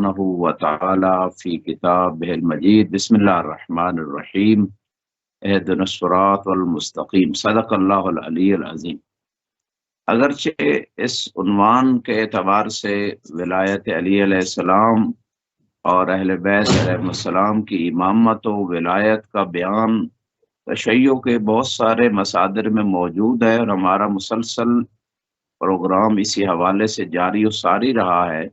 سبحانہ و تعالی فی کتابہ المجید بسم اللہ الرحمن الرحیم اہدنا الصراط المستقیم صدق اللہ العلی العظیم۔ اگرچہ اس عنوان کے اعتبار سے ولایت علی علیہ السلام اور اہل بیت علیہ السلام کی امامت و ولایت کا بیان تشیع کے بہت سارے مصادر میں موجود ہے، اور ہمارا مسلسل پروگرام اسی حوالے سے جاری و ساری رہا ہے،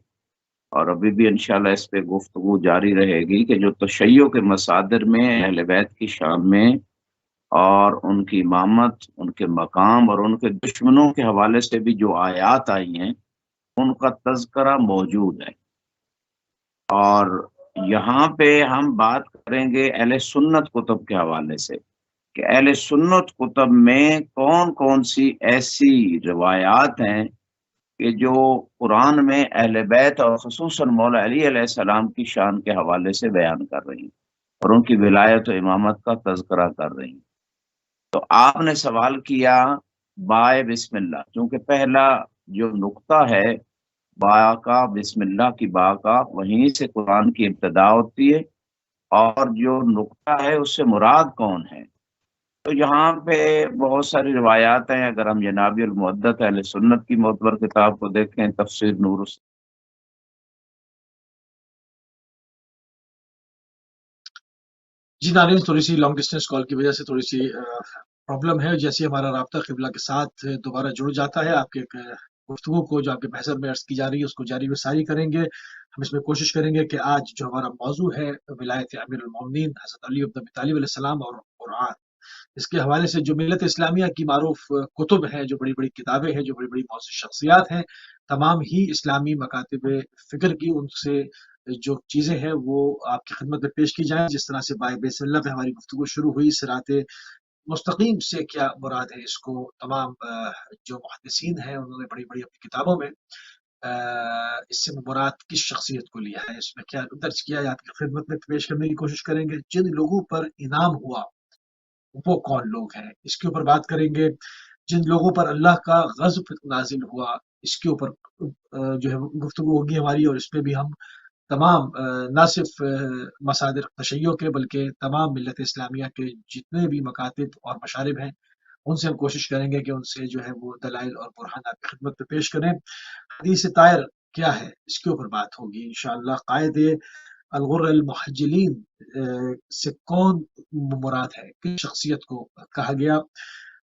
اور ابھی بھی انشاءاللہ اس پہ گفتگو جاری رہے گی کہ جو تشیع کے مصادر میں اہل بیت کی شان میں اور ان کی امامت، ان کے مقام اور ان کے دشمنوں کے حوالے سے بھی جو آیات آئی ہیں ان کا تذکرہ موجود ہے۔ اور یہاں پہ ہم بات کریں گے اہل سنت کتب کے حوالے سے کہ اہل سنت کتب میں کون کون سی ایسی روایات ہیں کہ جو قرآن میں اہل بیت اور خصوصاً مولا علی علیہ السلام کی شان کے حوالے سے بیان کر رہی ہیں اور ان کی ولایت و امامت کا تذکرہ کر رہی ہیں۔ تو آپ نے سوال کیا بائے بسم اللہ، چونکہ پہلا جو نقطہ ہے با کا، بسم اللہ کی با کا، وہیں سے قرآن کی ابتدا ہوتی ہے، اور جو نقطہ ہے اس سے مراد کون ہے؟ تو یہاں پہ بہت ساری روایات ہیں۔ اگر ہم جناب المعدت اہل سنت کی معتبر کتاب کو دیکھیں، تفسیر نور جی ناظرین، تھوڑی سی لانگ ڈسٹینس کال کی وجہ سے تھوڑی سی پرابلم ہے۔ جیسے ہمارا رابطہ قبلہ کے ساتھ دوبارہ جڑ جاتا ہے، آپ کے گفتگو کو جو آپ کے بحث میں عرض کی جا رہی ہے اس کو جاری و ساری کریں گے۔ ہم اس میں کوشش کریں گے کہ آج جو ہمارا موضوع ہے ولایت امیر المومنین حضرت علی بن ابی طالب علیہ السلام اور قرآن، اس کے حوالے سے جو ملت اسلامیہ کی معروف کتب ہیں، جو بڑی بڑی کتابیں ہیں، جو بڑی بڑی معروف شخصیات ہیں، تمام ہی اسلامی مکاتب فکر کی ان سے جو چیزیں ہیں وہ آپ کی خدمت میں پیش کی جائیں۔ جس طرح سے بائے بسم اللہ پہ ہماری گفتگو شروع ہوئی، صراط مستقیم سے کیا مراد ہے، اس کو تمام جو محدثین ہیں انہوں نے بڑی بڑی اپنی کتابوں میں اس سے مراد کس شخصیت کو لیا ہے، اس میں کیا درج کیا ہے، آپ کی خدمت میں پیش کرنے کی کوشش کریں گے۔ جن لوگوں پر انعام ہوا وہ کون لوگ ہیں، اس کے اوپر بات کریں گے۔ جن لوگوں پر اللہ کا غضب نازل ہوا، اس کے اوپر جو ہے گفتگو ہوگی ہماری، اور اس پہ بھی ہم تمام نہ صرف مصادر تشیع کے بلکہ تمام ملت اسلامیہ کے جتنے بھی مکاتب اور مشارب ہیں ان سے ہم کوشش کریں گے کہ ان سے جو ہے وہ دلائل اور برہان آپ کی خدمت پہ پیش کریں۔ حدیث طائر کیا ہے اس کے اوپر بات ہوگی انشاءاللہ۔ قائد الغر المحجلین سے کون مراد ہے، کس شخصیت کو کہا گیا،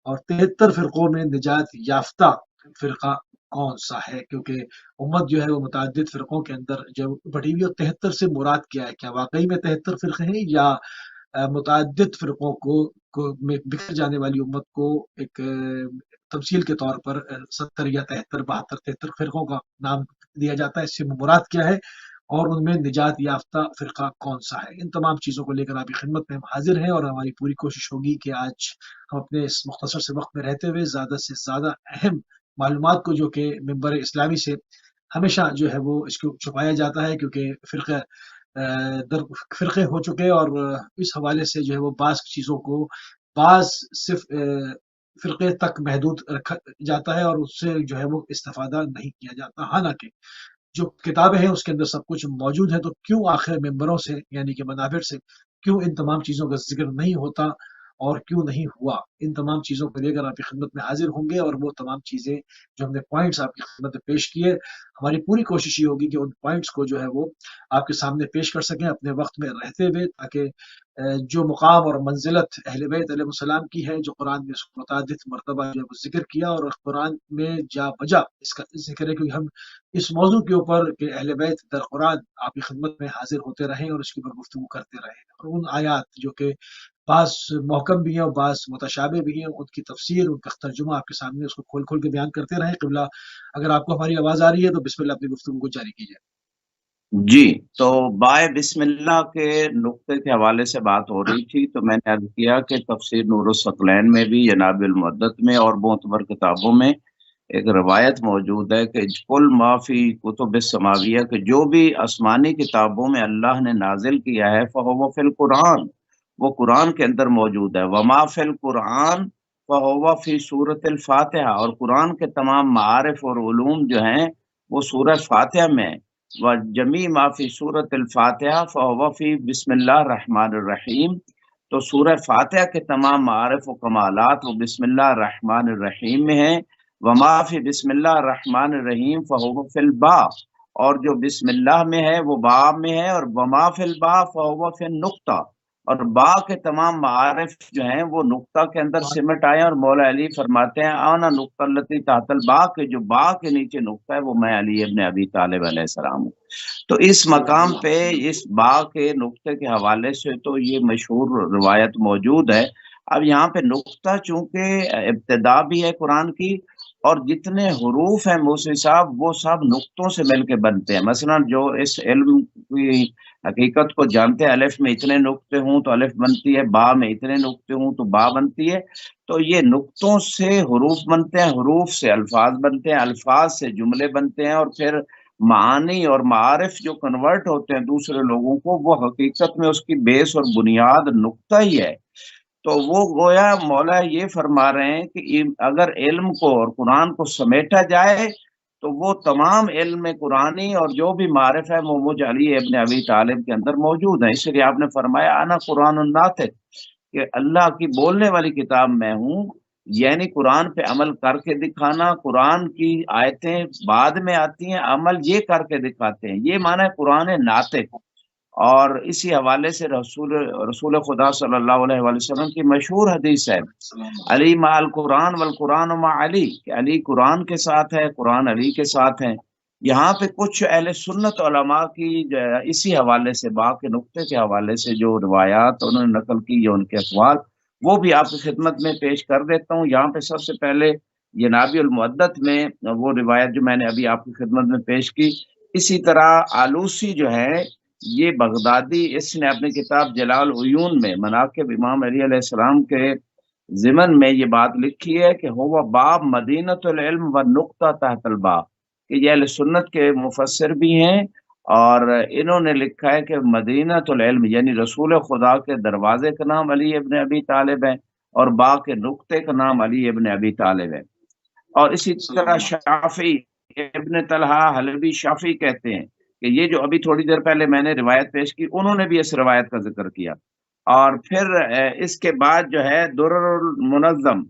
اور 73 فرقوں میں نجات یافتہ فرقہ کون سا ہے، کیونکہ امت جو ہے وہ متعدد فرقوں کے اندر جو بڑھی ہوئی، اور 73 سے مراد کیا ہے، کیا واقعی میں 73 فرقے ہیں یا متعدد فرقوں کو میں بکھر جانے والی امت کو ایک تمثیل کے طور پر 70 یا 73 72 73 فرقوں کا نام دیا جاتا ہے، اس سے مراد کیا ہے، اور ان میں نجات یافتہ فرقہ کون سا ہے۔ ان تمام چیزوں کو لے کر آپ کی خدمت میں ہم حاضر ہیں، اور ہماری پوری کوشش ہوگی کہ آج ہم اپنے اس مختصر سے وقت میں رہتے ہوئے زیادہ سے زیادہ اہم معلومات کو، جو کہ ممبر اسلامی سے ہمیشہ جو ہے وہ اس کو چھپایا جاتا ہے، کیونکہ فرقے ہو چکے، اور اس حوالے سے جو ہے وہ بعض چیزوں کو صرف فرقے تک محدود رکھا جاتا ہے، اور اس سے جو ہے وہ استفادہ نہیں کیا جاتا۔ حالانکہ جو کتابیں ہیں اس کے اندر سب کچھ موجود ہے، تو کیوں آخر ممبروں سے یعنی کہ منابر سے کیوں ان تمام چیزوں کا ذکر نہیں ہوتا اور کیوں نہیں ہوا؟ ان تمام چیزوں کو لے کر آپ کی خدمت میں حاضر ہوں گے، اور وہ تمام چیزیں جو ہم نے پوائنٹس آپ کی خدمت میں پیش کیے، ہماری پوری کوشش یہ ہوگی کہ ان پوائنٹس کو جو ہے وہ آپ کے سامنے پیش کر سکیں اپنے وقت میں رہتے ہوئے، تاکہ جو مقام اور منزلت اہل بیت علیہ السلام کی ہے، جو قرآن میں متعدد مرتبہ جو ہے وہ ذکر کیا، اور قرآن میں جا بجا اس کا ذکر ہے، کیونکہ ہم اس موضوع کے اوپر کہ اہل بیت در قرآن آپ کی خدمت میں حاضر ہوتے رہیں اور اس کے اوپر گفتگو کرتے رہیں، اور ان آیات جو کہ بعض محکم بھی ہیں اور بعض متشابہ بھی ہیں، ان کی تفسیر، ان کا ترجمہ آپ کے سامنے اس کو کھول کھول کے بیان کرتے رہیں۔ قبلہ اگر آپ کو ہماری آواز آ رہی ہے تو بسم اللہ اپنی گفتگو کو جاری کیجیے۔ جی، تو بائے بسم اللہ کے نقطے کے حوالے سے بات ہو رہی تھی، تو میں نے عرض کیا کہ تفسیر نور الثقلین میں بھی، جناب المعدت میں اور معتبر کتابوں میں ایک روایت موجود ہے کہ کل ما فی کتب السماویہ، کہ جو بھی آسمانی کتابوں میں اللہ نے نازل کیا ہے فہو فی القرآن، وہ قرآن کے اندر موجود ہے، وما فی القرآن فہو فی سورۃ الفاتحہ، اور قرآن کے تمام معارف اور علوم جو ہیں وہ سورہ فاتحہ میں ہیں۔ وجمیع ما فی سورۃ الفاتحہ فہو فی بسم اللہ الرحمن الرحیم، تو سورہ فاتحہ کے تمام معارف و کمالات وہ بسم اللہ الرحمن الرحیم میں ہیں۔ وما فی بسم اللہ الرحمن الرحیم فہو فی الباء، اور جو بسم اللہ میں ہے وہ با میں ہے، اور وما فی الباء فہو فی النقطہ، اور با کے تمام معارف جو ہیں وہ نقطہ کے اندر سمٹ آئے، اور مولا علی فرماتے ہیں آنا نقطہ التی تحت الباء، کہ جو با کے نیچے نقطہ ہے وہ میں علی ابن ابی طالب علیہ السلام ہوں۔ تو اس مقام پہ اس با کے نقطے کے حوالے سے تو یہ مشہور روایت موجود ہے۔ اب یہاں پہ نقطہ چونکہ ابتدا بھی ہے قرآن کی، اور جتنے حروف ہیں موسی صاحب وہ سب نقطوں سے مل کے بنتے ہیں۔ مثلا جو اس علم کی حقیقت کو جانتے ہیں، الف میں اتنے نقطے ہوں تو الف بنتی ہے، با میں اتنے نقطے ہوں تو با بنتی ہے، تو یہ نقطوں سے حروف بنتے ہیں، حروف سے الفاظ بنتے ہیں، الفاظ سے جملے بنتے ہیں، اور پھر معانی اور معارف جو کنورٹ ہوتے ہیں دوسرے لوگوں کو، وہ حقیقت میں اس کی بیس اور بنیاد نقطہ ہی ہے۔ تو وہ گویا مولا یہ فرما رہے ہیں کہ اگر علم کو اور قرآن کو سمیٹا جائے تو وہ تمام علم قرآنی اور جو بھی معرف ہے وہ مجھ علی ابن ابی طالب کے اندر موجود ہے۔ اس لیے آپ نے فرمایا انا قرآن الناطق، کہ اللہ کی بولنے والی کتاب میں ہوں، یعنی قرآن پہ عمل کر کے دکھانا۔ قرآن کی آیتیں بعد میں آتی ہیں، عمل یہ کر کے دکھاتے ہیں، یہ معنی ہے قرآن ناطق۔ اور اسی حوالے سے رسول خدا صلی اللہ علیہ وآلہ وسلم کی مشہور حدیث ہے علی مع القرآن والقرآن مع علی، کہ علی قرآن کے ساتھ ہے، قرآن علی کے ساتھ ہے۔ یہاں پہ کچھ اہل سنت علماء کی اسی حوالے سے با کے نقطے کے حوالے سے جو روایات انہوں نے نقل کی یا ان کے اقوال، وہ بھی آپ کی خدمت میں پیش کر دیتا ہوں۔ یہاں پہ سب سے پہلے یہ نابی المعدت میں وہ روایت جو میں نے ابھی آپ کی خدمت میں پیش کی، اسی طرح آلوسی جو ہے یہ بغدادی، اس نے اپنی کتاب جلال العیون میں مناقب امام علی علیہ السلام کے ضمن میں یہ بات لکھی ہے کہ ہوا باب مدینۃ العلم و نقطہ تحت الباب، کہ یہ اہل سنت کے مفسر بھی ہیں، اور انہوں نے لکھا ہے کہ مدینۃ العلم یعنی رسول خدا کے دروازے کا نام علی ابن ابی طالب ہے، اور با کے نقطے کا نام علی ابن ابی طالب ہے۔ اور اسی طرح شافعی ابن طلحہ حلبی شافعی کہتے ہیں کہ یہ جو ابھی تھوڑی دیر پہلے میں نے روایت پیش کی، انہوں نے بھی اس روایت کا ذکر کیا۔ اور پھر اس کے بعد جو ہے درر المنظم،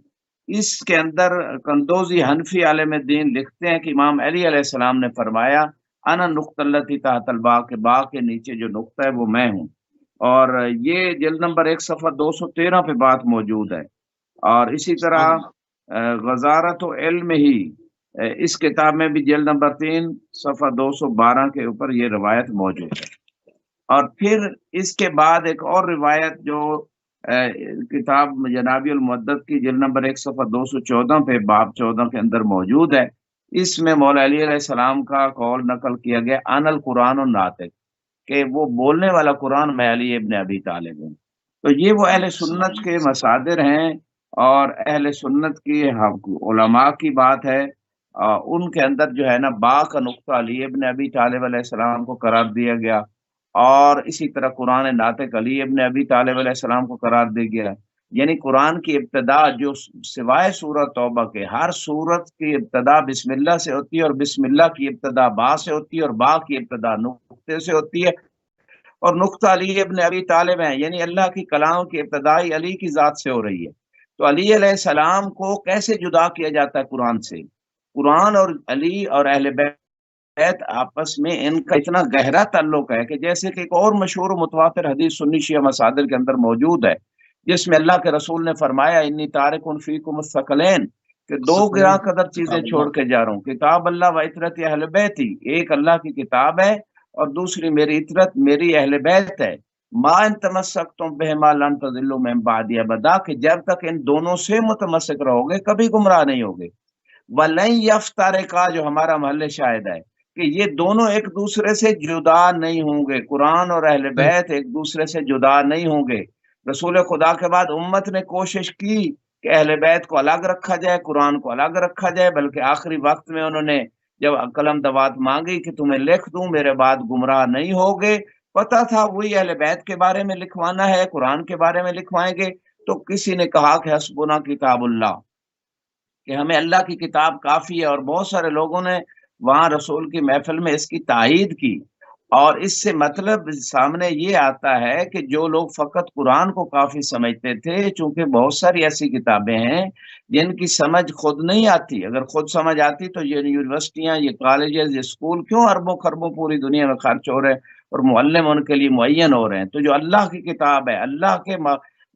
اس کے اندر قندوزی حنفی عالم دین لکھتے ہیں کہ امام علی علیہ السلام نے فرمایا انا نقطہ التی تحت الباء، کے با کے نیچے جو نقطہ ہے وہ میں ہوں۔ اور یہ جلد نمبر 1 صفحہ 213 پہ بات موجود ہے۔ اور اسی طرح غزارت و علم ہی، اس کتاب میں بھی جلد نمبر 3 صفحہ 212 کے اوپر یہ روایت موجود ہے۔ اور پھر اس کے بعد ایک اور روایت جو کتاب جنابی المعدت کی جلد نمبر 1 صفحہ 214 پہ باب 14 کے اندر موجود ہے، اس میں مولا علی علیہ السلام کا قول نقل کیا گیا ان القرآن الناطق، کہ وہ بولنے والا قرآن میں علی ابن ابی طالب ہوں۔ تو یہ وہ اہل سنت کے مصادر ہیں، اور اہل سنت کی علماء کی بات ہے، ان کے اندر جو ہے نا با کا نقطہ علی ابن ابی طالب علیہ السلام کو قرار دیا گیا، اور اسی طرح قرآن ناطق علی ابن ابی طالب علیہ السلام کو قرار دیا گیا۔ یعنی قرآن کی ابتدا جو سوائے سورۃ توبہ کے ہر سورت کی ابتدا بسم اللہ سے ہوتی ہے، اور بسم اللہ کی ابتدا با سے ہوتی ہے، اور با کی ابتدا نقطے سے ہوتی ہے، اور نقطہ علی ابن ابی طالب ہیں، یعنی اللہ کی کلام کی ابتدائی علی کی ذات سے ہو رہی ہے۔ تو علی علیہ السلام کو کیسے جدا کیا جاتا ہے قرآن سے؟ قرآن اور علی اور اہل بیت آپس میں ان کا اتنا گہرا تعلق ہے کہ جیسے کہ ایک اور مشہور و متواتر حدیث سنی شیعہ مصادر کے اندر موجود ہے، جس میں اللہ کے رسول نے فرمایا انی تارک فیکم الثقلین، کہ دو گراں قدر چیزیں چھوڑ کے جا رہا ہوں، کتاب اللہ و عطرت اہل بیت ہی، ایک اللہ کی کتاب ہے اور دوسری میری عطرت میری اہل بیت ہے، ما ان تمسکتم بہما لن تضلوا من بعدی ابدا، کہ جب تک ان دونوں سے متمسک رہو گے کبھی گمراہ نہیں ہوگے۔ وَلَن يَفْتَرِقَا، جو ہمارا محل شاہد ہے کہ یہ دونوں ایک دوسرے سے جدا نہیں ہوں گے، قرآن اور اہل بیت ایک دوسرے سے جدا نہیں ہوں گے۔ رسول خدا کے بعد امت نے کوشش کی کہ اہل بیت کو الگ رکھا جائے، قرآن کو الگ رکھا جائے، بلکہ آخری وقت میں انہوں نے جب قلم دوات مانگی کہ تمہیں لکھ دوں میرے بعد گمراہ نہیں ہوگے، پتہ تھا وہی اہل بیت کے بارے میں لکھوانا ہے، قرآن کے بارے میں لکھوائیں گے، تو کسی نے کہا کہ حسبنا کتاب اللہ، کہ ہمیں اللہ کی کتاب کافی ہے، اور بہت سارے لوگوں نے وہاں رسول کی محفل میں اس کی تائید کی، اور اس سے مطلب سامنے یہ آتا ہے کہ جو لوگ فقط قرآن کو کافی سمجھتے تھے، چونکہ بہت ساری ایسی کتابیں ہیں جن کی سمجھ خود نہیں آتی، اگر خود سمجھ آتی تو یہ یونیورسٹیاں، یہ کالجز، یہ اسکول کیوں اربوں خربوں پوری دنیا میں خرچ ہو رہے ہیں اور معلم ان کے لیے معین ہو رہے ہیں؟ تو جو اللہ کی کتاب ہے، اللہ کے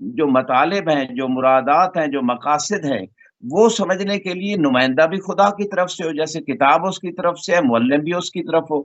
جو مطالب ہیں، جو مرادات ہیں، جو مقاصد ہیں، وہ سمجھنے کے لیے نمائندہ بھی خدا کی طرف سے ہو، جیسے کتاب اس کی طرف سے ہے، معلم بھی اس کی طرف ہو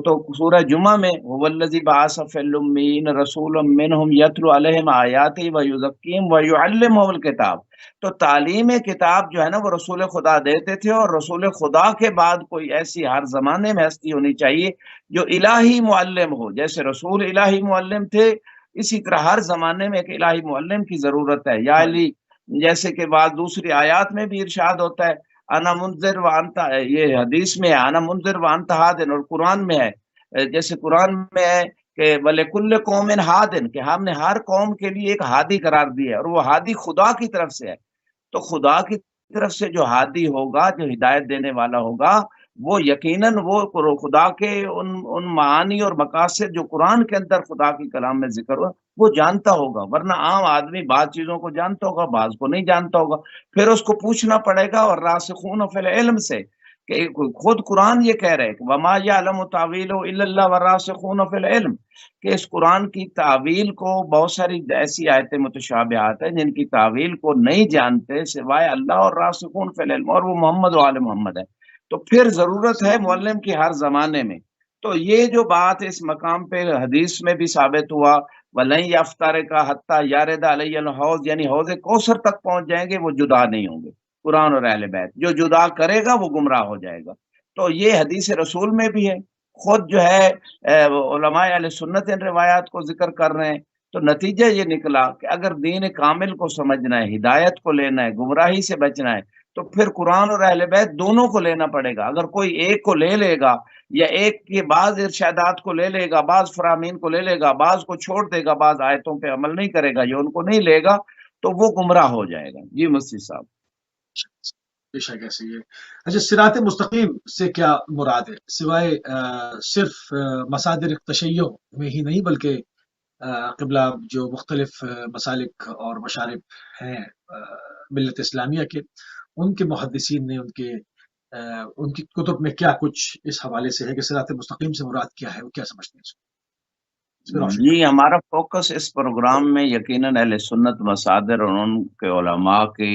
تو سورہ جمعہ میں والذی بعث فی الامین رسولا منہم یتلو علیہم آیاتہ ویزکیہم ویعلمہم الکتاب. تو تعلیم کتاب جو ہے نا وہ رسول خدا دیتے تھے، اور رسول خدا کے بعد کوئی ایسی ہر زمانے میں ہستی ہونی چاہیے جو الہی معلم ہو. جیسے رسول الہی معلم تھے، اسی طرح ہر زمانے میں ایک الہی معلم کی ضرورت ہے. یا علی، جیسے کہ بعض دوسری آیات میں بھی ارشاد ہوتا ہے انا منذر وانتا، یہ حدیث میں ہے انا منذر وانتا ہادن، اور قرآن میں ہے، جیسے قرآن میں ہے کہ وَلِكُلِّ قَوْمٍ ہادن، کہ ہم نے ہر قوم کے لیے ایک ہادی قرار دیا ہے، اور وہ ہادی خدا کی طرف سے ہے. تو خدا کی طرف سے جو ہادی ہوگا، جو ہدایت دینے والا ہوگا، وہ یقیناً وہ خدا کے ان معانی اور مقاصد جو قرآن کے اندر خدا کی کلام میں ذکر ہوا وہ جانتا ہوگا. ورنہ عام آدمی بعض چیزوں کو جانتا ہوگا، بعض کو نہیں جانتا ہوگا، پھر اس کو پوچھنا پڑے گا. اور راسخون فی العلم سے، کہ خود قرآن یہ کہہ رہے کہ وما یعلم تاویلہ الا اللہ والراسخون فی العلم، کہ اس قرآن کی تعویل کو، بہت ساری ایسی آیتیں متشابہات ہیں جن کی تعویل کو نہیں جانتے سوائے اللہ اور راسخون فی العلم، اور وہ محمد و آل محمد ہے. تو پھر ضرورت ہے معلم کی ہر زمانے میں. تو یہ جو بات اس مقام پہ حدیث میں بھی ثابت ہوا وَلَن يَفْتَرِقَ حَتَّى يَرِدَ عَلَيَّ الْحَوْض، یعنی حوض کوثر تک پہنچ جائیں گے، وہ جدا نہیں ہوں گے. قرآن اور اہل بیت جو جدا کرے گا وہ گمراہ ہو جائے گا. تو یہ حدیث رسول میں بھی ہے. خود جو ہے علماء اہل سنت ان روایات کو ذکر کر رہے ہیں. تو نتیجہ یہ نکلا کہ اگر دین کامل کو سمجھنا ہے، ہدایت کو لینا ہے، گمراہی سے بچنا ہے، تو پھر قرآن اور اہل بیت دونوں کو لینا پڑے گا. اگر کوئی ایک کو لے لے گا، یا ایک کے بعض ارشادات کو لے لے گا، بعض فرامین کو لے لے گا، بعض کو چھوڑ دے گا، بعض آیتوں پہ عمل نہیں کرے گا، یا ان کو نہیں لے گا، تو وہ گمراہ ہو جائے گا. جی مفتی صاحب. بے شک ایسے ہی ہے. اچھا، صراط مستقیم سے کیا مراد ہے؟ سوائے صرف مصادر تشیع میں ہی نہیں، بلکہ قبلہ جو مختلف مسالک اور مشارب ہیں ملت اسلامیہ کے، ان کے محدثین نے ان کی کتب میں کیا کچھ اس حوالے سے ہے کہ صراط مستقیم سے مراد کیا ہے، وہ کیا سمجھتے ہیں اس پہ روشنی جی، ہمارا فوکس اس پروگرام میں یقیناً اہل سنت مصادر اور ان کے علماء کے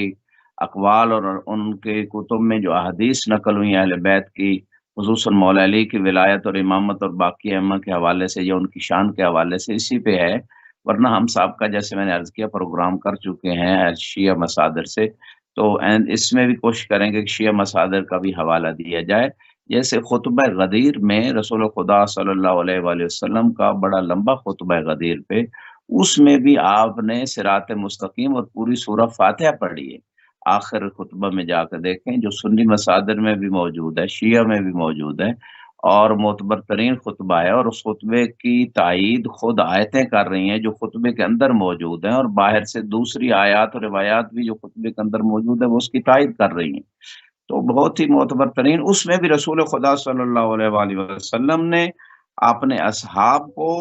اقوال اور ان کے کتب میں جو احادیث نقل ہوئی اہل بیت کی، خصوصاً مولا علی کی ولایت اور امامت اور باقی ائمہ کے حوالے سے یا ان کی شان کے حوالے سے، اسی پہ ہے. ورنہ ہم صاحب کا جیسے میں نے عرض کیا پروگرام کر چکے ہیں شیعہ مصادر سے، تو اس میں بھی کوشش کریں گے کہ شیعہ مصادر کا بھی حوالہ دیا جائے. جیسے خطبہ غدیر میں رسول خدا صلی اللہ علیہ وآلہ وسلم کا بڑا لمبا خطبہ غدیر پہ، اس میں بھی آپ نے صراط مستقیم اور پوری سورہ فاتحہ پڑھی ہے. آخر خطبہ میں جا کر دیکھیں، جو سنی مصادر میں بھی موجود ہے، شیعہ میں بھی موجود ہے، اور معتبر ترین خطبہ ہے. اور اس خطبے کی تائید خود آیتیں کر رہی ہیں جو خطبے کے اندر موجود ہیں، اور باہر سے دوسری آیات اور روایات بھی جو خطبے کے اندر موجود ہے وہ اس کی تائید کر رہی ہیں. تو بہت ہی معتبر ترین، اس میں بھی رسول خدا صلی اللہ علیہ وآلہ وسلم نے اپنے اصحاب کو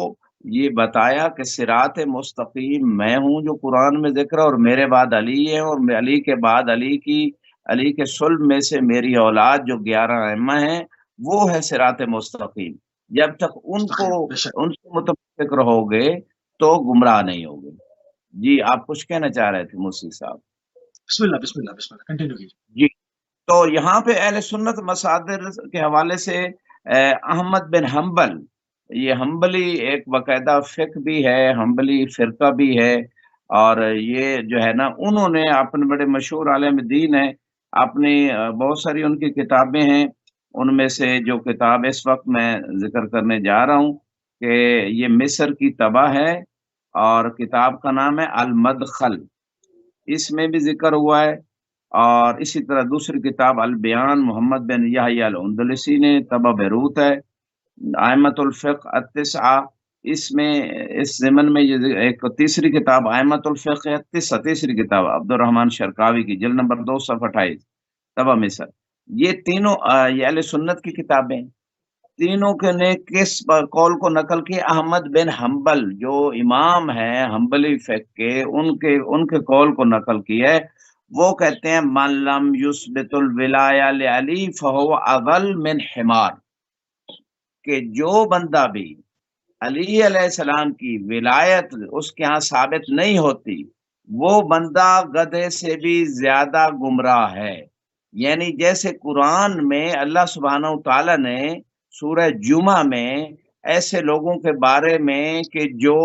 یہ بتایا کہ صراط مستقیم میں ہوں جو قرآن میں ذکر ہے، اور میرے بعد علی ہے، اور علی کے بعد علی کے صلب میں سے میری اولاد جو 11 ائمہ ہیں وہ ہے صراط مستقیم. جب تک ان سے متفق رہو گے تو گمراہ نہیں ہوگے. جی آپ کچھ کہنا چاہ رہے تھے موسی صاحب؟ بسم اللہ بسم اللہ بسم اللہ، کنٹینیو کیجیے. جی، تو یہاں پہ اہل سنت مصادر کے حوالے سے احمد بن حنبل، یہ حنبلی ایک باقاعدہ فقہ بھی ہے، حنبلی فرقہ بھی ہے، اور یہ جو ہے نا انہوں نے اپنے بڑے مشہور عالم دین ہیں، اپنی بہت ساری ان کی کتابیں ہیں. ان میں سے جو کتاب اس وقت میں ذکر کرنے جا رہا ہوں کہ یہ مصر کی طبع ہے، اور کتاب کا نام ہے المدخل، اس میں بھی ذکر ہوا ہے. اور اسی طرح دوسری کتاب البیان محمد بن یحییٰ الاندلسی نے، طبع بیروت ہے. ائمۃ الفقہ التسعہ، اس میں اس ضمن میں یہ ایک تیسری کتاب ائمۃ الفقہ التسعہ، تیسری کتاب عبد الرحمن شرقاوی کی، جلد نمبر 2 صفحہ 28، طبع مصر. یہ تینوں یہ اہل سنت کی کتابیں، تینوں کے نے کس قول کو نقل کی؟ احمد بن حنبل جو امام ہیں حنبلی فقہ کے، ان کے قول کو نقل کی ہے۔ وہ کہتے ہیں من لم یثبت الولایہ لعلی فہو اضل من حمار، کہ جو بندہ بھی علی علیہ السلام کی ولایت اس کے ہاں ثابت نہیں ہوتی، وہ بندہ گدھے سے بھی زیادہ گمراہ ہے۔ یعنی جیسے قرآن میں اللہ سبحانہ وتعالی نے سورہ جمعہ میں ایسے لوگوں کے بارے میں کہ جو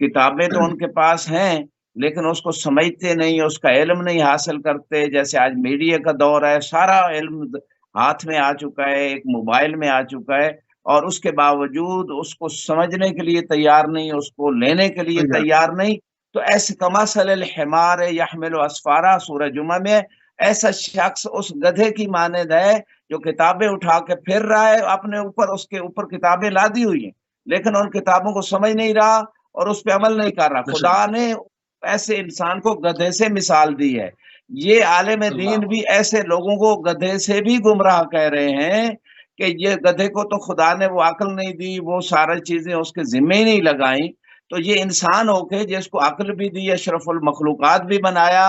کتابیں تو ان کے پاس ہیں لیکن اس کو سمجھتے نہیں، اس کا علم نہیں حاصل کرتے، جیسے آج میڈیا کا دور ہے، سارا علم ہاتھ میں آ چکا ہے، ایک موبائل میں آ چکا ہے، اور اس کے باوجود اس کو سمجھنے کے لیے تیار نہیں، اس کو لینے کے لیے تیار نہیں۔ تو ایسے کمثل الحمار یحمل اسفارا سورہ جمعہ میں ایسا شخص اس گدھے کی مانند ہے جو کتابیں اٹھا کے پھر رہا ہے اپنے اوپر، اس کے اوپر کتابیں لادی ہوئی ہیں لیکن ان کتابوں کو سمجھ نہیں رہا اور اس پہ عمل نہیں کر رہا۔ خدا نے ایسے انسان کو گدھے سے مثال دی ہے۔ یہ عالم دین بھی ایسے لوگوں کو گدھے سے بھی گمراہ کہہ رہے ہیں کہ یہ گدھے کو تو خدا نے وہ عقل نہیں دی، وہ ساری چیزیں اس کے ذمہ ہی نہیں لگائیں، تو یہ انسان ہو کے جس کو عقل بھی دی، اشرف المخلوقات بھی بنایا،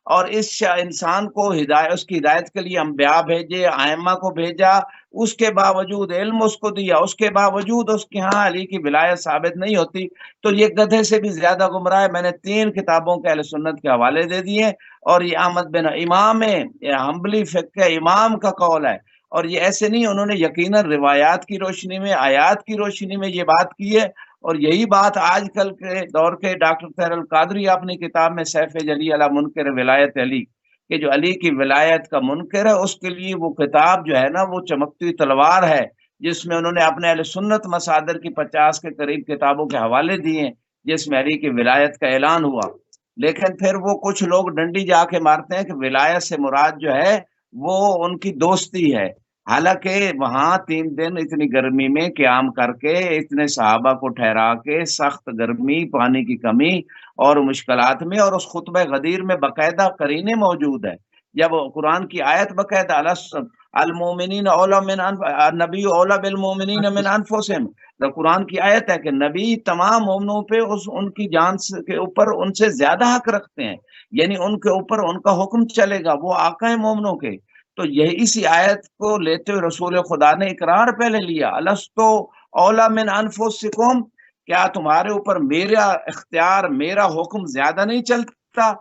اور اس انسان کو ہدایت، اس کی ہدایت کے لیے انبیاء بھیجے، ائمہ کو بھیجا، اس کے باوجود علم اس کو دیا، اس کے باوجود اس کے ہاں علی کی ولایت ثابت نہیں ہوتی، تو یہ گدھے سے بھی زیادہ گمراہ ہے۔ میں نے 3 کتابوں کے اہل سنت کے حوالے دے دیے، اور یہ احمد بن امام حنبلی فقہ امام کا قول ہے، اور یہ ایسے نہیں، انہوں نے یقیناً روایات کی روشنی میں، آیات کی روشنی میں یہ بات کی ہے، اور یہی بات آج کل کے دور کے ڈاکٹر طاہر القادری اپنی کتاب میں سیف جلی علی منکر ولایت علی، کہ جو علی کی ولایت کا منکر ہے اس کے لیے وہ کتاب جو ہے نا وہ چمکتی تلوار ہے، جس میں انہوں نے اپنے اہل سنت مصادر کی 50 کے قریب کتابوں کے حوالے دیے جس میں علی کی ولایت کا اعلان ہوا۔ لیکن پھر وہ کچھ لوگ ڈنڈی جا کے مارتے ہیں کہ ولایت سے مراد جو ہے وہ ان کی دوستی ہے، حالانکہ وہاں 3 دن اتنی گرمی میں قیام کر کے اتنے صحابہ کو ٹھہرا کے، سخت گرمی، پانی کی کمی اور مشکلات میں، اور اس خطبہ غدیر میں باقاعدہ قرینے موجود ہے، جب قرآن کی آیت باقاعدہ المومنین اولا من نبی اولا بالمومنین من انفسہم، قرآن کی آیت ہے کہ نبی تمام مومنوں پہ ان کی جان کے اوپر ان سے زیادہ حق رکھتے ہیں، یعنی ان کے اوپر ان کا حکم چلے گا، وہ آقا ہیں مومنوں کے۔ تو یہی اسی آیت کو لیتے ہوئے رسول خدا نے اقرار پہلے لیا، الستو اولا من انفسکم، کیا تمہارے اوپر میرا اختیار، میرا حکم زیادہ نہیں چلتا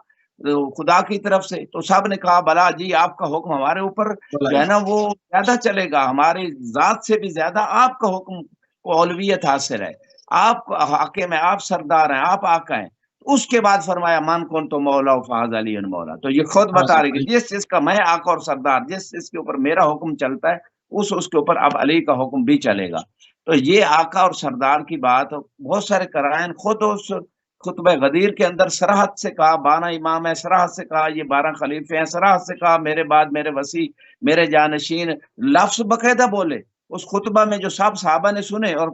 خدا کی طرف سے؟ تو سب نے کہا بلا جی، آپ کا حکم ہمارے اوپر جو ہے نا وہ زیادہ چلے گا، ہماری ذات سے بھی زیادہ آپ کا حکم کو اولویت حاصل ہے، آپ حاکم ہیں، آپ سردار ہیں، آپ آقا ہیں۔ اس کے بعد فرمایا من کن تو مولا فاز علی مولا، تو یہ خود بتا رہی کہ جس چیز کا میں آقا اور سردار، جس چیز کے اوپر میرا حکم چلتا ہے اس کے اوپر اب علی کا حکم بھی چلے گا۔ تو یہ آقا اور سردار کی بات بہت سارے قرائن خود اس خطبہ غدیر کے اندر صراحت سے کہا، 12 امام ہے، صراحت سے کہا یہ 12 خلیفے ہیں، صراحت سے کہا میرے بعد میرے وسیع، میرے جانشین، لفظ باقاعدہ بولے اس خطبہ میں جو سب صحابہ نے سنے، اور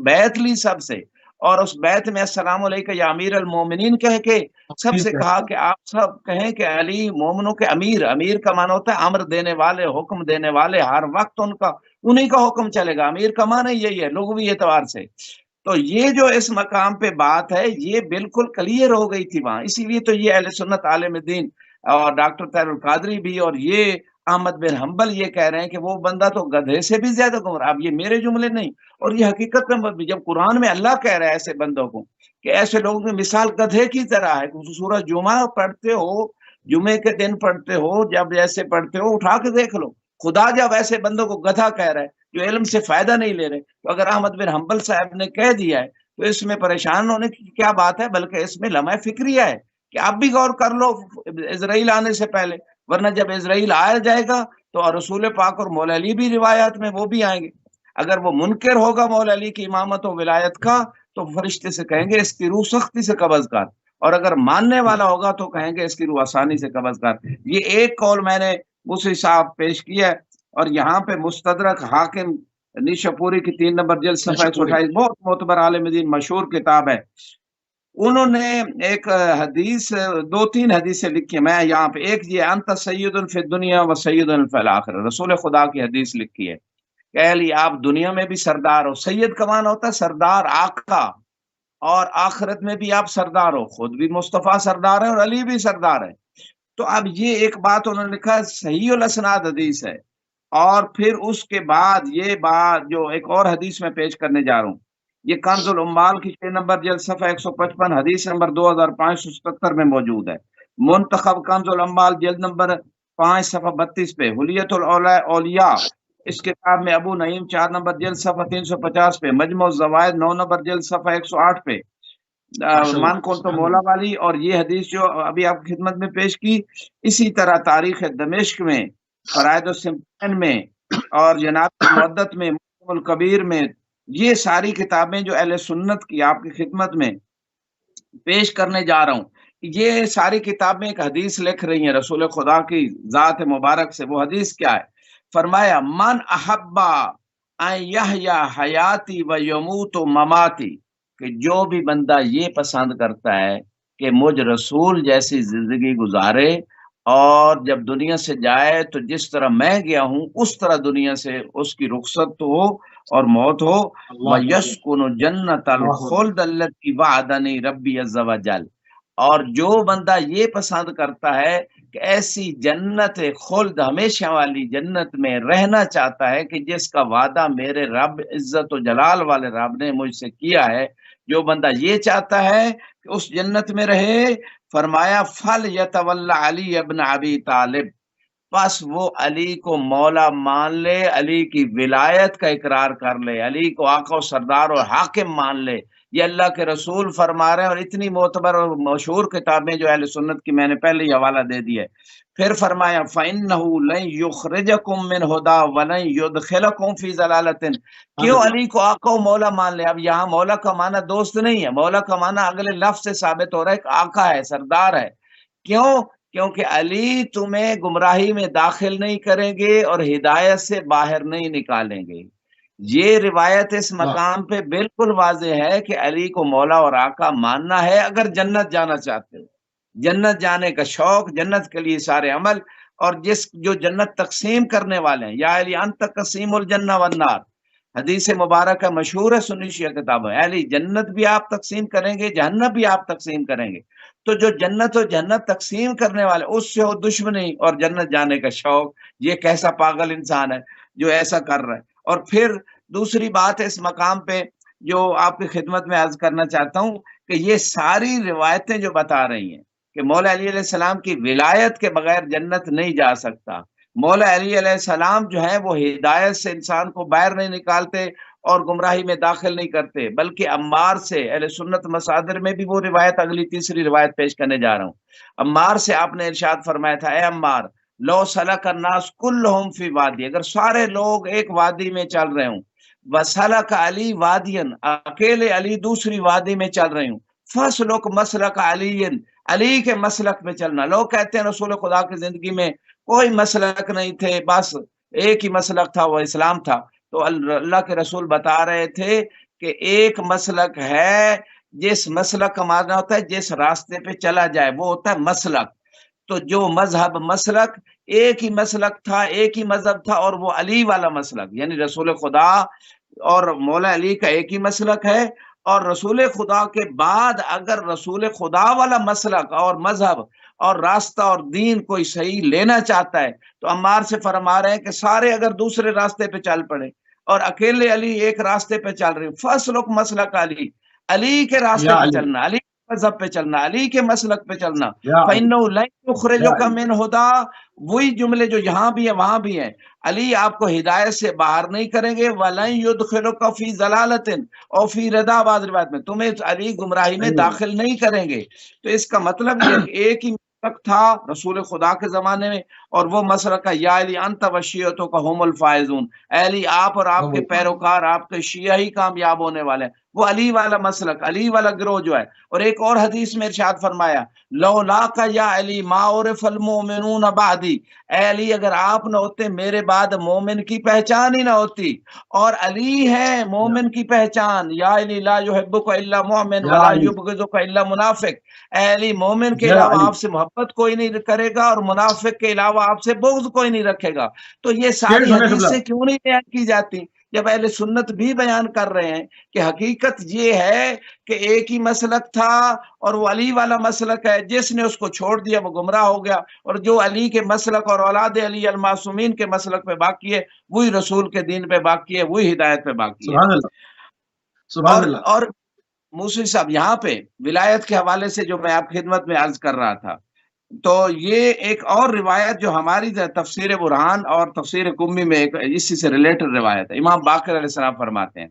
بیعت لی سب سے، اور اس بیعت میں السلام علیکم یا امیر المومنین کہہ کے سب سے کہا کہ آپ سب کہیں کہ علی مومنوں کے امیر، امیر کا معنی ہوتا ہے امر دینے والے، حکم دینے والے، ہر وقت انہی کا حکم چلے گا، امیر کا معنی یہی ہے لغوی اعتبار سے۔ تو یہ جو اس مقام پہ بات ہے یہ بالکل کلیئر ہو گئی تھی وہاں، اسی لیے تو یہ اہل سنت عالم دین اور ڈاکٹر طاہر القادری بھی اور یہ احمد بن حنبل یہ کہہ رہے ہیں کہ وہ بندہ تو گدھے سے بھی زیادہ گمراہ۔ اب یہ میرے جملے نہیں، اور یہ حقیقت میں جب قرآن میں اللہ کہہ رہا ہے ایسے بندوں کو کہ ایسے لوگوں کی مثال گدھے کی طرح ہے، سورہ جمعہ پڑھتے ہو، جمعے کے دن پڑھتے ہو، جب ایسے پڑھتے ہو اٹھا کے دیکھ لو، خدا جب ایسے بندوں کو گدھا کہہ رہا ہے جو علم سے فائدہ نہیں لے رہے، تو اگر احمد بن حنبل صاحب نے کہہ دیا ہے تو اس میں پریشان ہونے کی کیا بات ہے، بلکہ اس میں لمحہ فکریہ ہے کہ آپ بھی غور کر لو اسرائیل آنے سے پہلے، ورنہ جب اسرائیل آیا جائے گا تو رسول پاک اور مولا علی بھی روایات میں وہ بھی آئیں گے، اگر وہ منکر ہوگا مولا علی کی امامت و ولایت کا تو فرشتے سے کہیں گے اس کی روح سختی سے قبض کر، اور اگر ماننے والا ہوگا تو کہیں گے اس کی روح آسانی سے قبض کر۔ یہ ایک قول میں نے اسی صاحب پیش کیا ہے، اور یہاں پہ مستدرک حاکم نیشاپوری کی 3 نمبر جلد صفحہ 128 بہت معتبر عالم دین مشہور کتاب ہے، انہوں نے ایک حدیث، 2-3 حدیثیں لکھی ہیں، میں یہاں پہ ایک یہ انت سید فی الدنیا و سید فی الاخرہ، رسول خدا کی حدیث لکھی ہے کہ علی آپ دنیا میں بھی سردار ہو، سید کا معنی ہوتا ہے سردار، آقا، اور آخرت میں بھی آپ سردار ہو، خود بھی مصطفیٰ سردار ہے اور علی بھی سردار ہے۔ تو اب یہ ایک بات انہوں نے لکھا صحیح الاسناد حدیث ہے، اور پھر اس کے بعد یہ بات جو ایک اور حدیث میں پیش کرنے جا رہا ہوں، یہ کنز الاموال کی 6 نمبر جلد صفحہ 155 حدیث نمبر 2577 میں موجود ہے۔ منتخب کنز الاموال جلد نمبر 5 صفحہ 32 پہ، حلیت الاولیاء اس کتاب میں ابو نعیم 4 نمبر جلد صفحہ 350 پہ، مجموع الزوائد 9 نمبر جلد صفحہ 108 پہ، مان کون تو مولا والی، اور یہ حدیث جو ابھی آپ کی خدمت میں پیش کی، اسی طرح تاریخ دمشق میں، فرائد السمتین میں، اور جناب المعدت میں، معجم الکبیر میں، یہ ساری کتابیں جو اہل سنت کی آپ کی خدمت میں پیش کرنے جا رہا ہوں، یہ ساری کتابیں ایک حدیث لکھ رہی ہیں رسول خدا کی ذات مبارک سے۔ وہ حدیث کیا ہے؟ فرمایا من احبا ان یحیا حیاتی و یموت مماتی، کہ جو بھی بندہ یہ پسند کرتا ہے کہ مجھ رسول جیسی زندگی گزارے، اور جب دنیا سے جائے تو جس طرح میں گیا ہوں اس طرح دنیا سے اس کی رخصت ہو اور موت ہو، وَيَسْكُنُ جَنَّةَ الْخُلْدَ الَّتِي وَعَدَنِي رَبِّي عَزَّ وَجَلَّ، اور جو بندہ یہ پسند کرتا ہے کہ ایسی جنت خلد ہمیشہ والی جنت میں رہنا چاہتا ہے کہ جس کا وعدہ میرے رب عزت و جلال والے رب نے مجھ سے کیا ہے، جو بندہ یہ چاہتا ہے کہ اس جنت میں رہے، فرمایا فَلْيَتَوَلَّ عَلِيَّ ابْنَ أَبِي طالب، بس وہ علی کو مولا مان لے، علی کی ولایت کا اقرار کر لے، علی کو آقا و سردار اور حاکم مان لے۔ یہ اللہ کے رسول فرما رہے ہیں، اور اتنی معتبر اور مشہور کتابیں جو اہل سنت کی میں نے پہلے ہی حوالہ دے دیا ہے۔ پھر فرمایا فَإِنَّهُ لَن يُخْرِجَكُم مِّنْ هُدًى وَلَن يُدْخِلَكُم فِي ضَلَالَةٍ، کیوں علی کو آقا و مولا مان لے؟ اب یہاں مولا کا معنی دوست نہیں ہے، مولا کا معنی اگلے لفظ سے ثابت ہو رہا ہے کہ آقا ہے، سردار ہے۔ کیوں؟ کیونکہ علی تمہیں گمراہی میں داخل نہیں کریں گے اور ہدایت سے باہر نہیں نکالیں گے۔ یہ روایت اس مقام پہ بالکل واضح ہے کہ علی کو مولا اور آقا ماننا ہے اگر جنت جانا چاہتے ہو، جنت جانے کا شوق، جنت کے لیے سارے عمل، اور جو جنت تقسیم کرنے والے ہیں، یا علی انت تقسیم الجنہ والنار، حدیث مبارکہ مشہور ہے سنی شیعہ کتاب ہے، علی جنت بھی آپ تقسیم کریں گے، جہنم بھی آپ تقسیم کریں گے۔ تو جو جنت و جنت تقسیم کرنے والے، اس سے ہو دشمنی اور جنت جانے کا شوق، یہ کیسا پاگل انسان ہے جو ایسا کر رہا ہے۔ اور پھر دوسری بات ہے اس مقام پہ جو آپ کی خدمت میں عرض کرنا چاہتا ہوں کہ یہ ساری روایتیں جو بتا رہی ہیں کہ مولا علی علیہ السلام کی ولایت کے بغیر جنت نہیں جا سکتا، مولا علی علیہ السلام جو ہے وہ ہدایت سے انسان کو باہر نہیں نکالتے اور گمراہی میں داخل نہیں کرتے، بلکہ عمار سے، اہل سنت مصادر میں بھی وہ روایت اگلی تیسری روایت پیش کرنے جا رہا ہوں، عمار سے آپ نے ارشاد فرمایا تھا، اے عمار لو سلک الناس کلہم فی وادی، اگر سارے لوگ ایک وادی میں چل رہے ہوں، وسلک علی وادین، اکیلے علی دوسری وادی میں چل رہے ہوں، فسلک مسلک علی، علی کے مسلک میں چلنا۔ لوگ کہتے ہیں رسول خدا کی زندگی میں کوئی مسلک نہیں تھے، بس ایک ہی مسلک تھا، وہ اسلام تھا۔ تو اللہ کے رسول بتا رہے تھے کہ ایک مسلک ہے، جس مسلک کا معنی ہوتا ہے جس راستے پہ چلا جائے، وہ ہوتا ہے مسلک۔ تو جو مذہب مسلک، ایک ہی مسلک تھا، ایک ہی مذہب تھا، اور وہ علی والا مسلک، یعنی رسول خدا اور مولا علی کا ایک ہی مسلک ہے۔ اور رسول خدا کے بعد اگر رسول خدا والا مسلک اور مذہب اور راستہ اور دین کوئی صحیح لینا چاہتا ہے تو عمار سے فرما رہے ہیں کہ سارے اگر دوسرے راستے پہ چل پڑے اور اکیلے علی ایک راستے پہ چل رہے، فسلک مسلک علی، علی کے راستے پہ چلنا، علی کے مذہب پہ چلنا، علی کے مسلک پہ چلنا، فَإِنَّهُ لَن يُخْرِجَكَ مِنْ هُدًى، وہی جملے جو یہاں بھی ہیں وہاں بھی ہیں، علی آپ کو ہدایت سے باہر نہیں کریں گے، وَلَن يُدْخِلُكَ فِي ضَلَالَةٍ، اور فی ردا بعض روایت میں تمہیں علی گمراہی میں داخل نہیں کریں گے۔ تو اس کا مطلب یہ کہ ایک ہی مسلک تھا رسول خدا کے زمانے میں، اور وہ مسلک کا یا علی انت وشیعتک هم الفائزون، اے علی آپ اور آپ کے پیروکار، آپ کے شیعہ ہی کامیاب ہونے والے ہیں۔ وہ علی والا مسلک، علی والا گروہ جو ہے۔ اور ایک اور حدیث میں ارشاد فرمایا لولاک یا علی ما عرف المؤمنون بعدی، اے علی اگر آپ نہ ہوتے میرے بعد مومن کی پہچان ہی نہ ہوتی۔ اور علی ہے مومن کی پہچان، یا علی لا یحبک الا مؤمن یا ولا علی، یبغضک الا منافق، اے علی مومن کے یا علاوہ علی، آپ سے محبت کوئی نہیں کرے گا اور منافق کے علاوہ آپ سے بغض کوئی نہیں رکھے گا۔ تو یہ شیر ساری سنیں قبلہ، حدیثیں کیوں نہیں بیان کی جاتی جب اہل سنت بھی بیان کر رہے ہیں کہ حقیقت یہ ہے کہ ایک ہی مسلک تھا اور وہ علی والا مسلک ہے، جس نے اس کو چھوڑ دیا وہ گمراہ ہو گیا، اور جو علی کے مسلک اور اولاد علی المعصومین کے مسلک پہ باقی ہے وہی رسول کے دین پہ باقی ہے، وہی ہدایت پہ باقی ہے۔ سبحان اللہ، سبحان اللہ۔ اور موسوی صاحب یہاں پہ ولایت کے حوالے سے جو میں آپ کی خدمت میں عرض کر رہا تھا، تو یہ ایک اور روایت جو ہماری تفسیر برہان اور تفسیر قمی میں ایک اسی سے ریلیٹڈ روایت ہے، امام باقر علیہ السلام فرماتے ہیں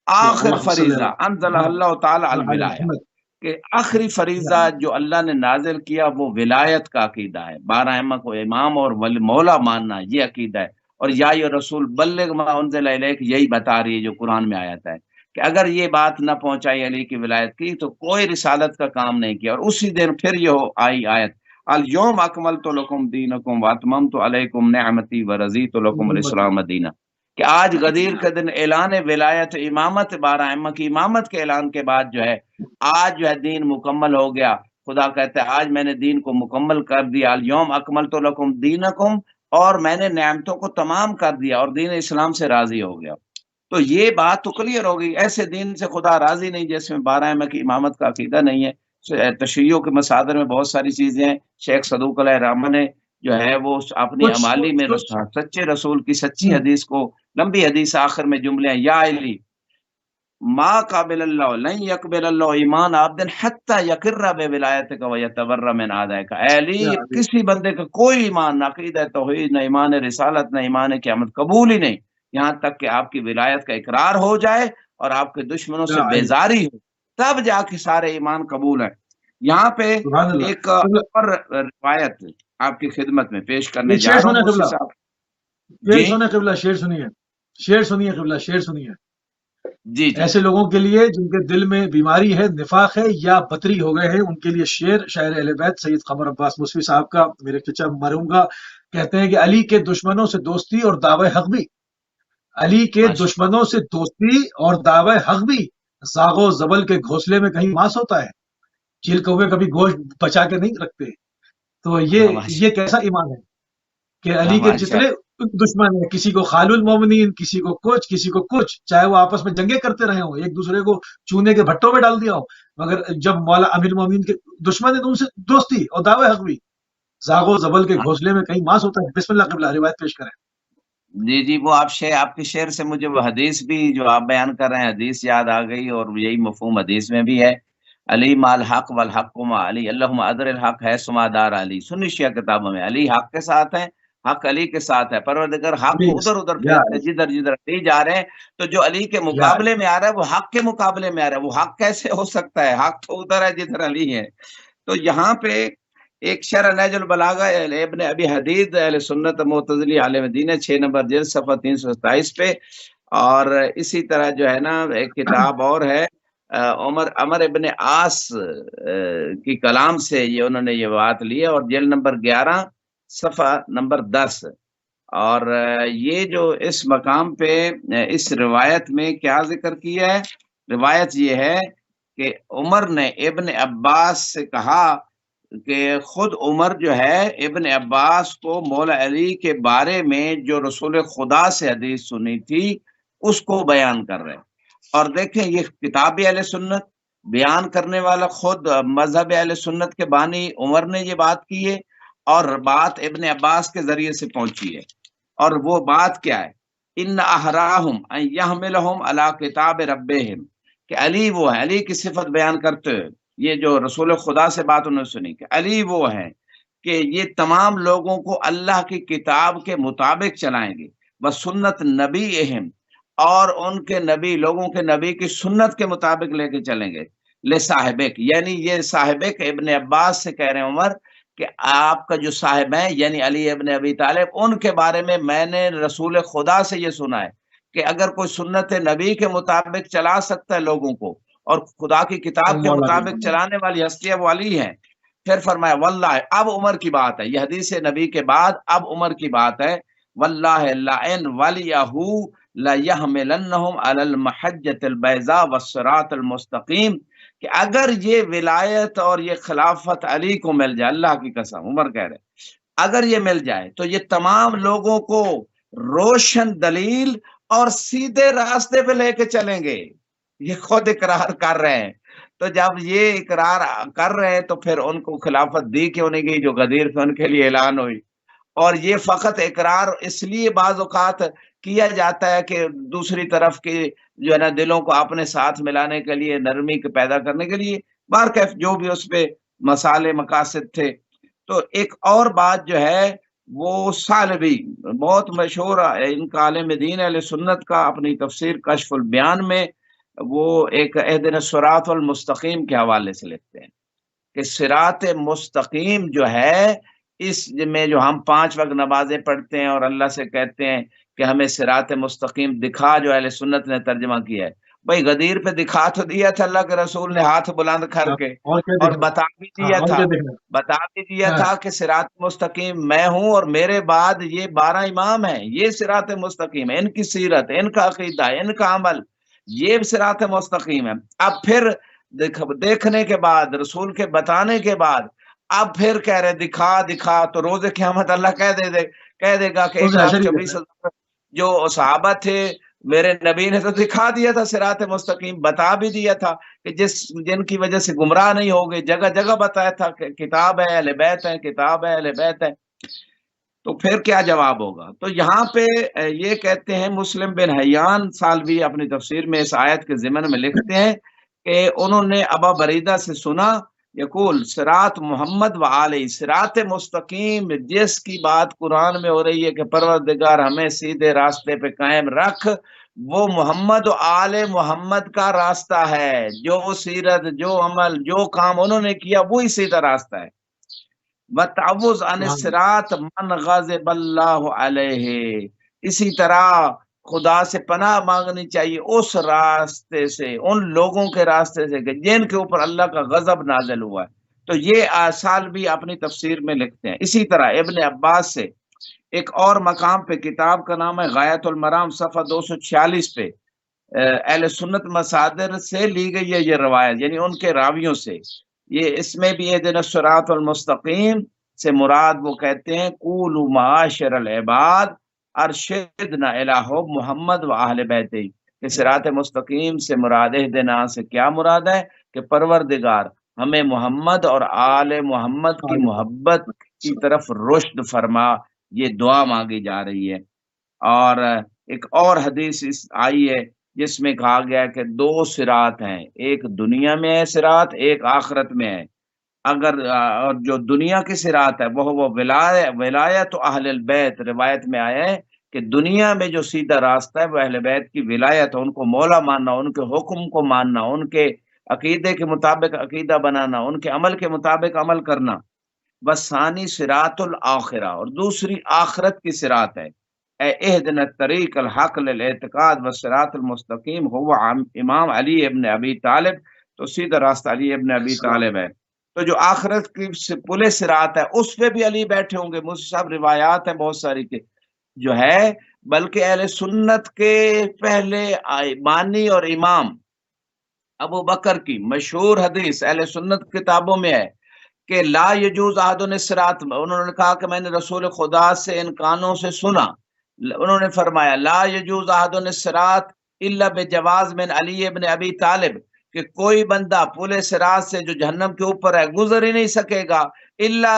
آخر اللہم صلی فریضہ انزل اللہ تعالی علی الولایہ، محمد۔ کہ آخری فریضہ جو اللہ نے نازل کیا وہ ولایت کا عقیدہ ہے، 12 ائمہ کو امام اور مولا ماننا، یہ عقیدہ ہے۔ اور یا رسول بلغ ما انزل الیک، یہی بتا رہی ہے جو قرآن میں آیت ہے کہ اگر یہ بات نہ پہنچائی علی کی ولایت کی تو کوئی رسالت کا کام نہیں کیا۔ اور اسی دن پھر یہ آئی آیت الیوم اکملت لکم دینکم واتممت علیکم نعمتی ورضیت لکم الاسلام دینہ، کہ آج غدیر کے دن اعلان ولایت امامت 12 ائمہ کی امامت کے اعلان کے بعد جو ہے آج جو ہے دین مکمل ہو گیا۔ خدا کہتے ہیں آج میں نے دین کو مکمل کر دیا، الیوم اکملت لکم دینکم، اور میں نے نعمتوں کو تمام کر دیا اور دین اسلام سے راضی ہو گیا۔ تو یہ بات تو کلیئر ہو گئی، ایسے دین سے خدا راضی نہیں جس میں 12 ائمہ کی امامت کا عقیدہ نہیں ہے۔ تشیعوں کے مصادر میں بہت ساری چیزیں ہیں، شیخ صدوق علیہ الرحمہ نے جو ہے وہ اپنی کچھ امالی میں سچے رسول کی سچی حدیث کو، لمبی حدیث آخر میں جملے ہیں یا علی ما قابل اللہ لن یقبل اللہ ایمان عبد حتی یقر بولایتک ویتبر من اعدائک، اے علی یا علی، کسی بندے کا کوئی ایمان، نہ عقیدہ توحید، نہ ایمان رسالت، نہ ایمان قیامت قبول ہی نہیں یہاں تک کہ آپ کی ولایت کا اقرار ہو جائے اور آپ کے دشمنوں سے یا علی، بیزاری ہو، تب جا کے سارے ایمان قبول ہیں۔ یہاں پہ سبحان اللہ ایک قبلہ۔ اور روایت آپ کی خدمت میں پیش کرنے ایک جا شیر رہا ہوں سنیں مرشد قبلہ، صاحب۔ شیر جی سنیں قبلہ، شیر سنیے، شیر سنیے قبلہ، شیر سنیے۔ جی جی ایسے لوگوں کے لیے جن کے دل میں بیماری ہے، نفاق ہے یا بطری ہو گئے ہیں، ان کے لیے شعر، شاعر اہل بیت سید قمر عباس موسوی صاحب کا، میرے چچا مرحوم کا، کہتے ہیں کہ علی کے دشمنوں سے دوستی اور دعوی حق بھی، علی کے ماشاء دشمنوں سے دوستی اور دعوی حق بھی زاغ و زبل کے گھونسلے میں کہیں ماس ہوتا ہے، چیل کوے کبھی گوشت بچا کے نہیں رکھتے۔ تو ہاں یہ کیسا ایمان ہے کہ علی کے ماشاء جتنے دشمن ہیں، کسی کو خال المومنین، کسی کو کچھ، کسی کو کچھ، چاہے وہ آپس میں جنگیں کرتے رہے ہوں، ایک دوسرے کو چونے کے بھٹوں میں ڈال دیا ہو، مگر جب مولا امیر المومنین کے دشمن ہیں تو ان سے دوستی اور دعوی حق بھی زاغ و زبل کے گھونسلے میں کہیں ماس ہوتا ہے۔ بسم اللہ قبلہ، روایت پیش کریں۔ جی جی، وہ آپ کے شعر سے مجھے وہ حدیث بھی جو آپ بیان کر رہے ہیں حدیث یاد آ گئی، اور یہی مفہوم حدیث میں بھی ہے، علی مال حق والحق مع علی، اللہم ادر الحق ہے سما دار علی۔ سنی شیعہ کتابوں میں علی حق کے ساتھ ہیں، حق علی کے ساتھ ہے، پروردگار حق کو پلیز، ادھر ادھر یا پھیرتے علی، جدھر جدھر علی جا رہے ہیں، تو جو علی کے یا علی، مقابلے میں آ رہا ہے وہ حق کے مقابلے میں آ رہا ہے، وہ حق کیسے ہو سکتا ہے؟ حق تو ادھر ہے جدھر علی ہے۔ تو یہاں پہ ایک شرح نہج البلاغہ ابن ابی حدید اہل سنت معتزلی عالم دین ہے، 6 نمبر جلد صفحہ 327 پہ، اور اسی طرح جو ہے نا ایک کتاب اور ہے عمر ابن عاص کی کلام سے یہ انہوں نے یہ بات لی ہے، اور جلد نمبر 11 صفحہ نمبر 10۔ اور یہ جو اس مقام پہ اس روایت میں کیا ذکر کیا ہے، روایت یہ ہے کہ عمر نے ابن عباس سے کہا کہ خود عمر جو ہے ابن عباس کو مولا علی کے بارے میں جو رسول خدا سے حدیث سنی تھی اس کو بیان کر رہے ہیں۔ اور دیکھیں یہ کتاب اہل سنت بیان کرنے والا خود مذہب اہل سنت کے بانی عمر نے یہ بات کی ہے، اور بات ابن عباس کے ذریعے سے پہنچی ہے، اور وہ بات کیا ہے، ان احراہم ان یحملہم علی کتاب ربہم، کہ علی وہ ہے، علی کی صفت بیان کرتے ہوئے یہ جو رسول خدا سے بات انہوں نے سنی کہ علی وہ ہے کہ یہ تمام لوگوں کو اللہ کی کتاب کے مطابق چلائیں گے، بس سنت نبی اہم، اور ان کے نبی لوگوں کے نبی کی سنت کے مطابق لے کے چلیں گے، لے صاحبک، یعنی یہ صاحبک ابن عباس سے کہہ رہے ہیں عمر کہ آپ کا جو صاحب ہیں یعنی علی ابن ابی طالب، ان کے بارے میں نے رسول خدا سے یہ سنا ہے کہ اگر کوئی سنت نبی کے مطابق چلا سکتا ہے لوگوں کو اور خدا کی کتاب کے مطابق چلانے والی ہستیاں وہ علی ہیں. پھر فرمایا واللہ، اب عمر کی بات ہے، یہ حدیث نبی کے بعد اب عمر کی بات ہے. واللہ لئن ولیہ لیحملنہم علی المحجۃ البیضاء والصراط المستقیم، کہ اگر یہ ولایت اور یہ خلافت علی کو مل جائے، اللہ کی قسم عمر کہہ رہے اگر یہ مل جائے تو یہ تمام لوگوں کو روشن دلیل اور سیدھے راستے پہ لے کے چلیں گے. یہ خود اقرار کر رہے ہیں. تو جب یہ اقرار کر رہے ہیں تو پھر ان کو خلافت دی کیوں نہیں گئی جو غدیر پہ ان کے لیے اعلان ہوئی؟ اور یہ فقط اقرار اس لیے بعض اوقات کیا جاتا ہے کہ دوسری طرف کے جو ہے نا دلوں کو اپنے ساتھ ملانے کے لیے، نرمی کے پیدا کرنے کے لیے، بہرکیف جو بھی اس پہ مسالے مقاصد تھے. تو ایک اور بات جو ہے وہ سالبی بہت مشہور ان کا عالم دین اہل سنت کا اپنی تفسیر کشف البیان میں وہ ایک اہدنا الصراط المستقیم کے حوالے سے لکھتے ہیں کہ صراط مستقیم جو ہے، اس میں جو ہم 5 وقت نمازیں پڑھتے ہیں اور اللہ سے کہتے ہیں کہ ہمیں صراط مستقیم دکھا، جو اہل سنت نے ترجمہ کیا ہے. بھائی غدیر پہ دکھا تو دیا تھا اللہ کے رسول نے ہاتھ بلند کر کے، اور بتا بھی دیا تھا کہ صراط مستقیم میں ہوں اور میرے بعد یہ 12 امام ہیں، یہ صراط مستقیم ہے، ان کی سیرت، ان کا عقیدہ، ان کا عمل، یہ صراط مستقیم ہے. اب پھر دیکھنے کے بعد، رسول کے بتانے کے بعد، اب پھر کہہ رہے دکھا تو روز قیامت اللہ کہہ دے گا کہ 1,24,000 جو صحابہ تھے میرے نبی نے تو دکھا دیا تھا صراط مستقیم، بتا بھی دیا تھا کہ جن کی وجہ سے گمراہ نہیں ہوگے، جگہ جگہ بتایا تھا کہ کتاب ہے اہل بیت ہے، کتاب ہے اہل بیت ہے. تو پھر کیا جواب ہوگا؟ تو یہاں پہ یہ کہتے ہیں مسلم بن حیان سالوی اپنی تفسیر میں اس آیت کے ضمن میں لکھتے ہیں کہ انہوں نے ابا بریدہ سے سنا یقول صراط محمد و علی، صراط مستقیم جس کی بات قرآن میں ہو رہی ہے کہ پروردگار ہمیں سیدھے راستے پہ قائم رکھ، وہ محمد و آل محمد کا راستہ ہے. جو سیرت، جو عمل، جو کام انہوں نے کیا وہی سیدھا راستہ ہے. وَتَعَوُّذْ عَنِ الصِّرَاطِ مَنْ غَضِبَ اللَّهُ عَلَيْهِ، اسی طرح خدا سے پناہ مانگنی چاہیے اس راستے سے، ان لوگوں کے راستے سے کہ جن کے اوپر اللہ کا غضب نازل ہوا ہے. تو یہ آثار بھی اپنی تفسیر میں لکھتے ہیں. اسی طرح ابن عباس سے ایک اور مقام پہ، کتاب کا نام ہے غایۃ المرام، صفحہ 246 پہ اہل سنت مصادر سے لی گئی ہے یہ روایت، یعنی ان کے راویوں سے. یہ اس میں بھی اہدنا الصراط المستقیم سے مراد وہ کہتے ہیں قولوا معاشر العباد ارشدنا الی حب محمد و اہل بیتہ، کہ صراط مستقیم سے مراد اہدنا سے کیا مراد ہے کہ پروردگار ہمیں محمد اور آل محمد کی محبت کی طرف رشد فرما. یہ دعا مانگی جا رہی ہے. اور ایک اور حدیث آئی ہے جس میں کہا گیا کہ 2 صراط ہیں، ایک دنیا میں ہے صراط، ایک آخرت میں ہے. اگر اور جو دنیا کی صراط ہے وہ ولایت اہل البیت، روایت میں آیا ہے کہ دنیا میں جو سیدھا راستہ ہے وہ اہل بیت کی ولایت، ان کو مولا ماننا، ان کے حکم کو ماننا، ان کے عقیدے کے مطابق عقیدہ بنانا، ان کے عمل کے مطابق عمل کرنا. بس ثانی صراط الاخرہ، اور دوسری آخرت کی صراط ہے. اے اہدنا الطریق الحق للاعتقاد والصراط المستقیم هو امام علی ابن ابی طالب، تو سیدھا راستہ علی ابن ابی طالب ہے. تو جو آخرت کی پل صراط ہے اس پہ بھی علی بیٹھے ہوں گے. مجھ صاحب روایات ہیں بہت ساری کے جو ہے، بلکہ اہل سنت کے پہلے بانی اور امام ابو بکر کی مشہور حدیث اہل سنت کتابوں میں ہے کہ لا یجوز احد الصراط، انہوں نے کہا کہ میں نے رسول خدا سے ان کانوں سے سنا، انہوں نے فرمایا لا یجوز احد الصراط الا بجواز من علی ابن ابی طالب، کہ کوئی بندہ پل صراط سے جو جہنم کے اوپر ہے گزر ہی نہیں سکے گا الا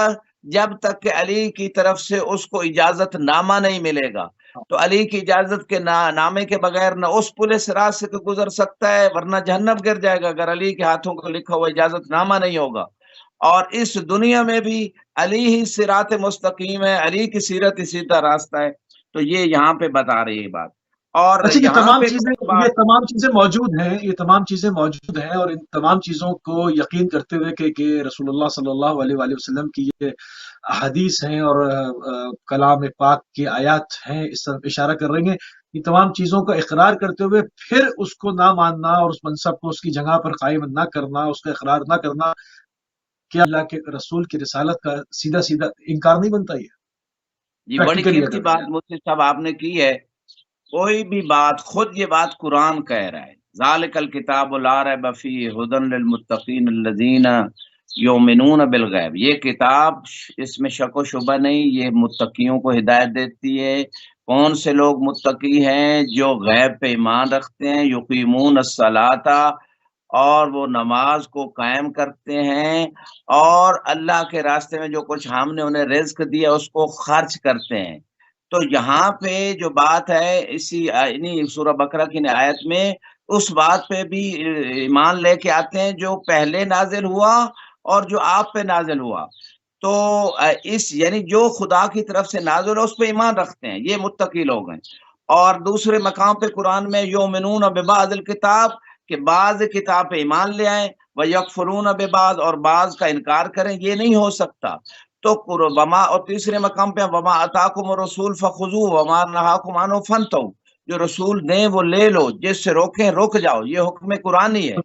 جب تک کہ علی کی طرف سے اس کو اجازت نامہ نہیں ملے گا. تو علی کی اجازت کے نامے کے بغیر نہ اس پل صراط سے گزر سکتا ہے، ورنہ جہنم گر جائے گا اگر علی کے ہاتھوں کو لکھا ہوا اجازت نامہ نہیں ہوگا. اور اس دنیا میں بھی علی ہی صراط مستقیم ہے، علی کی سیرت ہی سیدھا راستہ ہے. تو یہ یہاں پہ بتا رہی ہے بات. اور یہ تمام چیزیں موجود ہیں، یہ تمام چیزیں موجود ہیں، اور ان تمام چیزوں کو یقین کرتے ہوئے کہ رسول اللہ صلی اللہ علیہ وآلہ وسلم کی یہ حدیث ہیں اور کلام پاک کی آیات ہیں، اس طرف اشارہ کر رہی ہیں. یہ تمام چیزوں کا اقرار کرتے ہوئے پھر اس کو نہ ماننا اور اس منصب کو اس کی جگہ پر قائم نہ کرنا، اس کا اقرار نہ کرنا، کیا اللہ کے رسول کی رسالت کا سیدھا سیدھا انکار نہیں بنتا؟ جی بڑی قیمتی بات مفتی صاحب آپ نے کی ہے. کوئی بھی بات، خود یہ بات قرآن کہہ رہا ہے، ذالک الکتاب لا ریب فیہ ھدی للمتقین الذین یؤمنون بالغیب. یہ کتاب، اس میں شک و شبہ نہیں، یہ متقیوں کو ہدایت دیتی ہے. کون سے لوگ متقی ہیں؟ جو غیب پہ ایمان رکھتے ہیں، یقیمون الصلاۃ، اور وہ نماز کو قائم کرتے ہیں، اور اللہ کے راستے میں جو کچھ ہم نے انہیں رزق دیا اس کو خرچ کرتے ہیں. تو یہاں پہ جو بات ہے اسی سورہ بقرہ کی آیت میں، اس بات پہ بھی ایمان لے کے آتے ہیں جو پہلے نازل ہوا اور جو آپ پہ نازل ہوا. تو اس یعنی جو خدا کی طرف سے نازل ہے اس پہ ایمان رکھتے ہیں، یہ متقی لوگ ہیں. اور دوسرے مقام پہ قرآن میں یؤمنون ببعض الکتاب، کہ بعض کتاب پہ ایمان لے آئیں، ویکفرون ببعض، اور بعض کا انکار کریں، یہ نہیں ہو سکتا. تو وما، اور تیسرے مقام پہ وما آتاکم الرسول فخذوہ وما نہاکم عنہ فانتہوا، جو رسول دیں وہ لے لو، جس سے روکیں رک جاؤ. یہ حکم قرآنی ہے.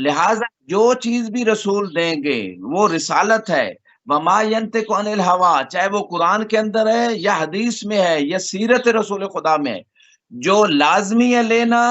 لہٰذا جو چیز بھی رسول دیں گے وہ رسالت ہے. وما ینطق عن الہویٰ، چاہے وہ قرآن کے اندر ہے یا حدیث میں ہے یا سیرت رسول خدا میں ہے، جو لازمی ہے لینا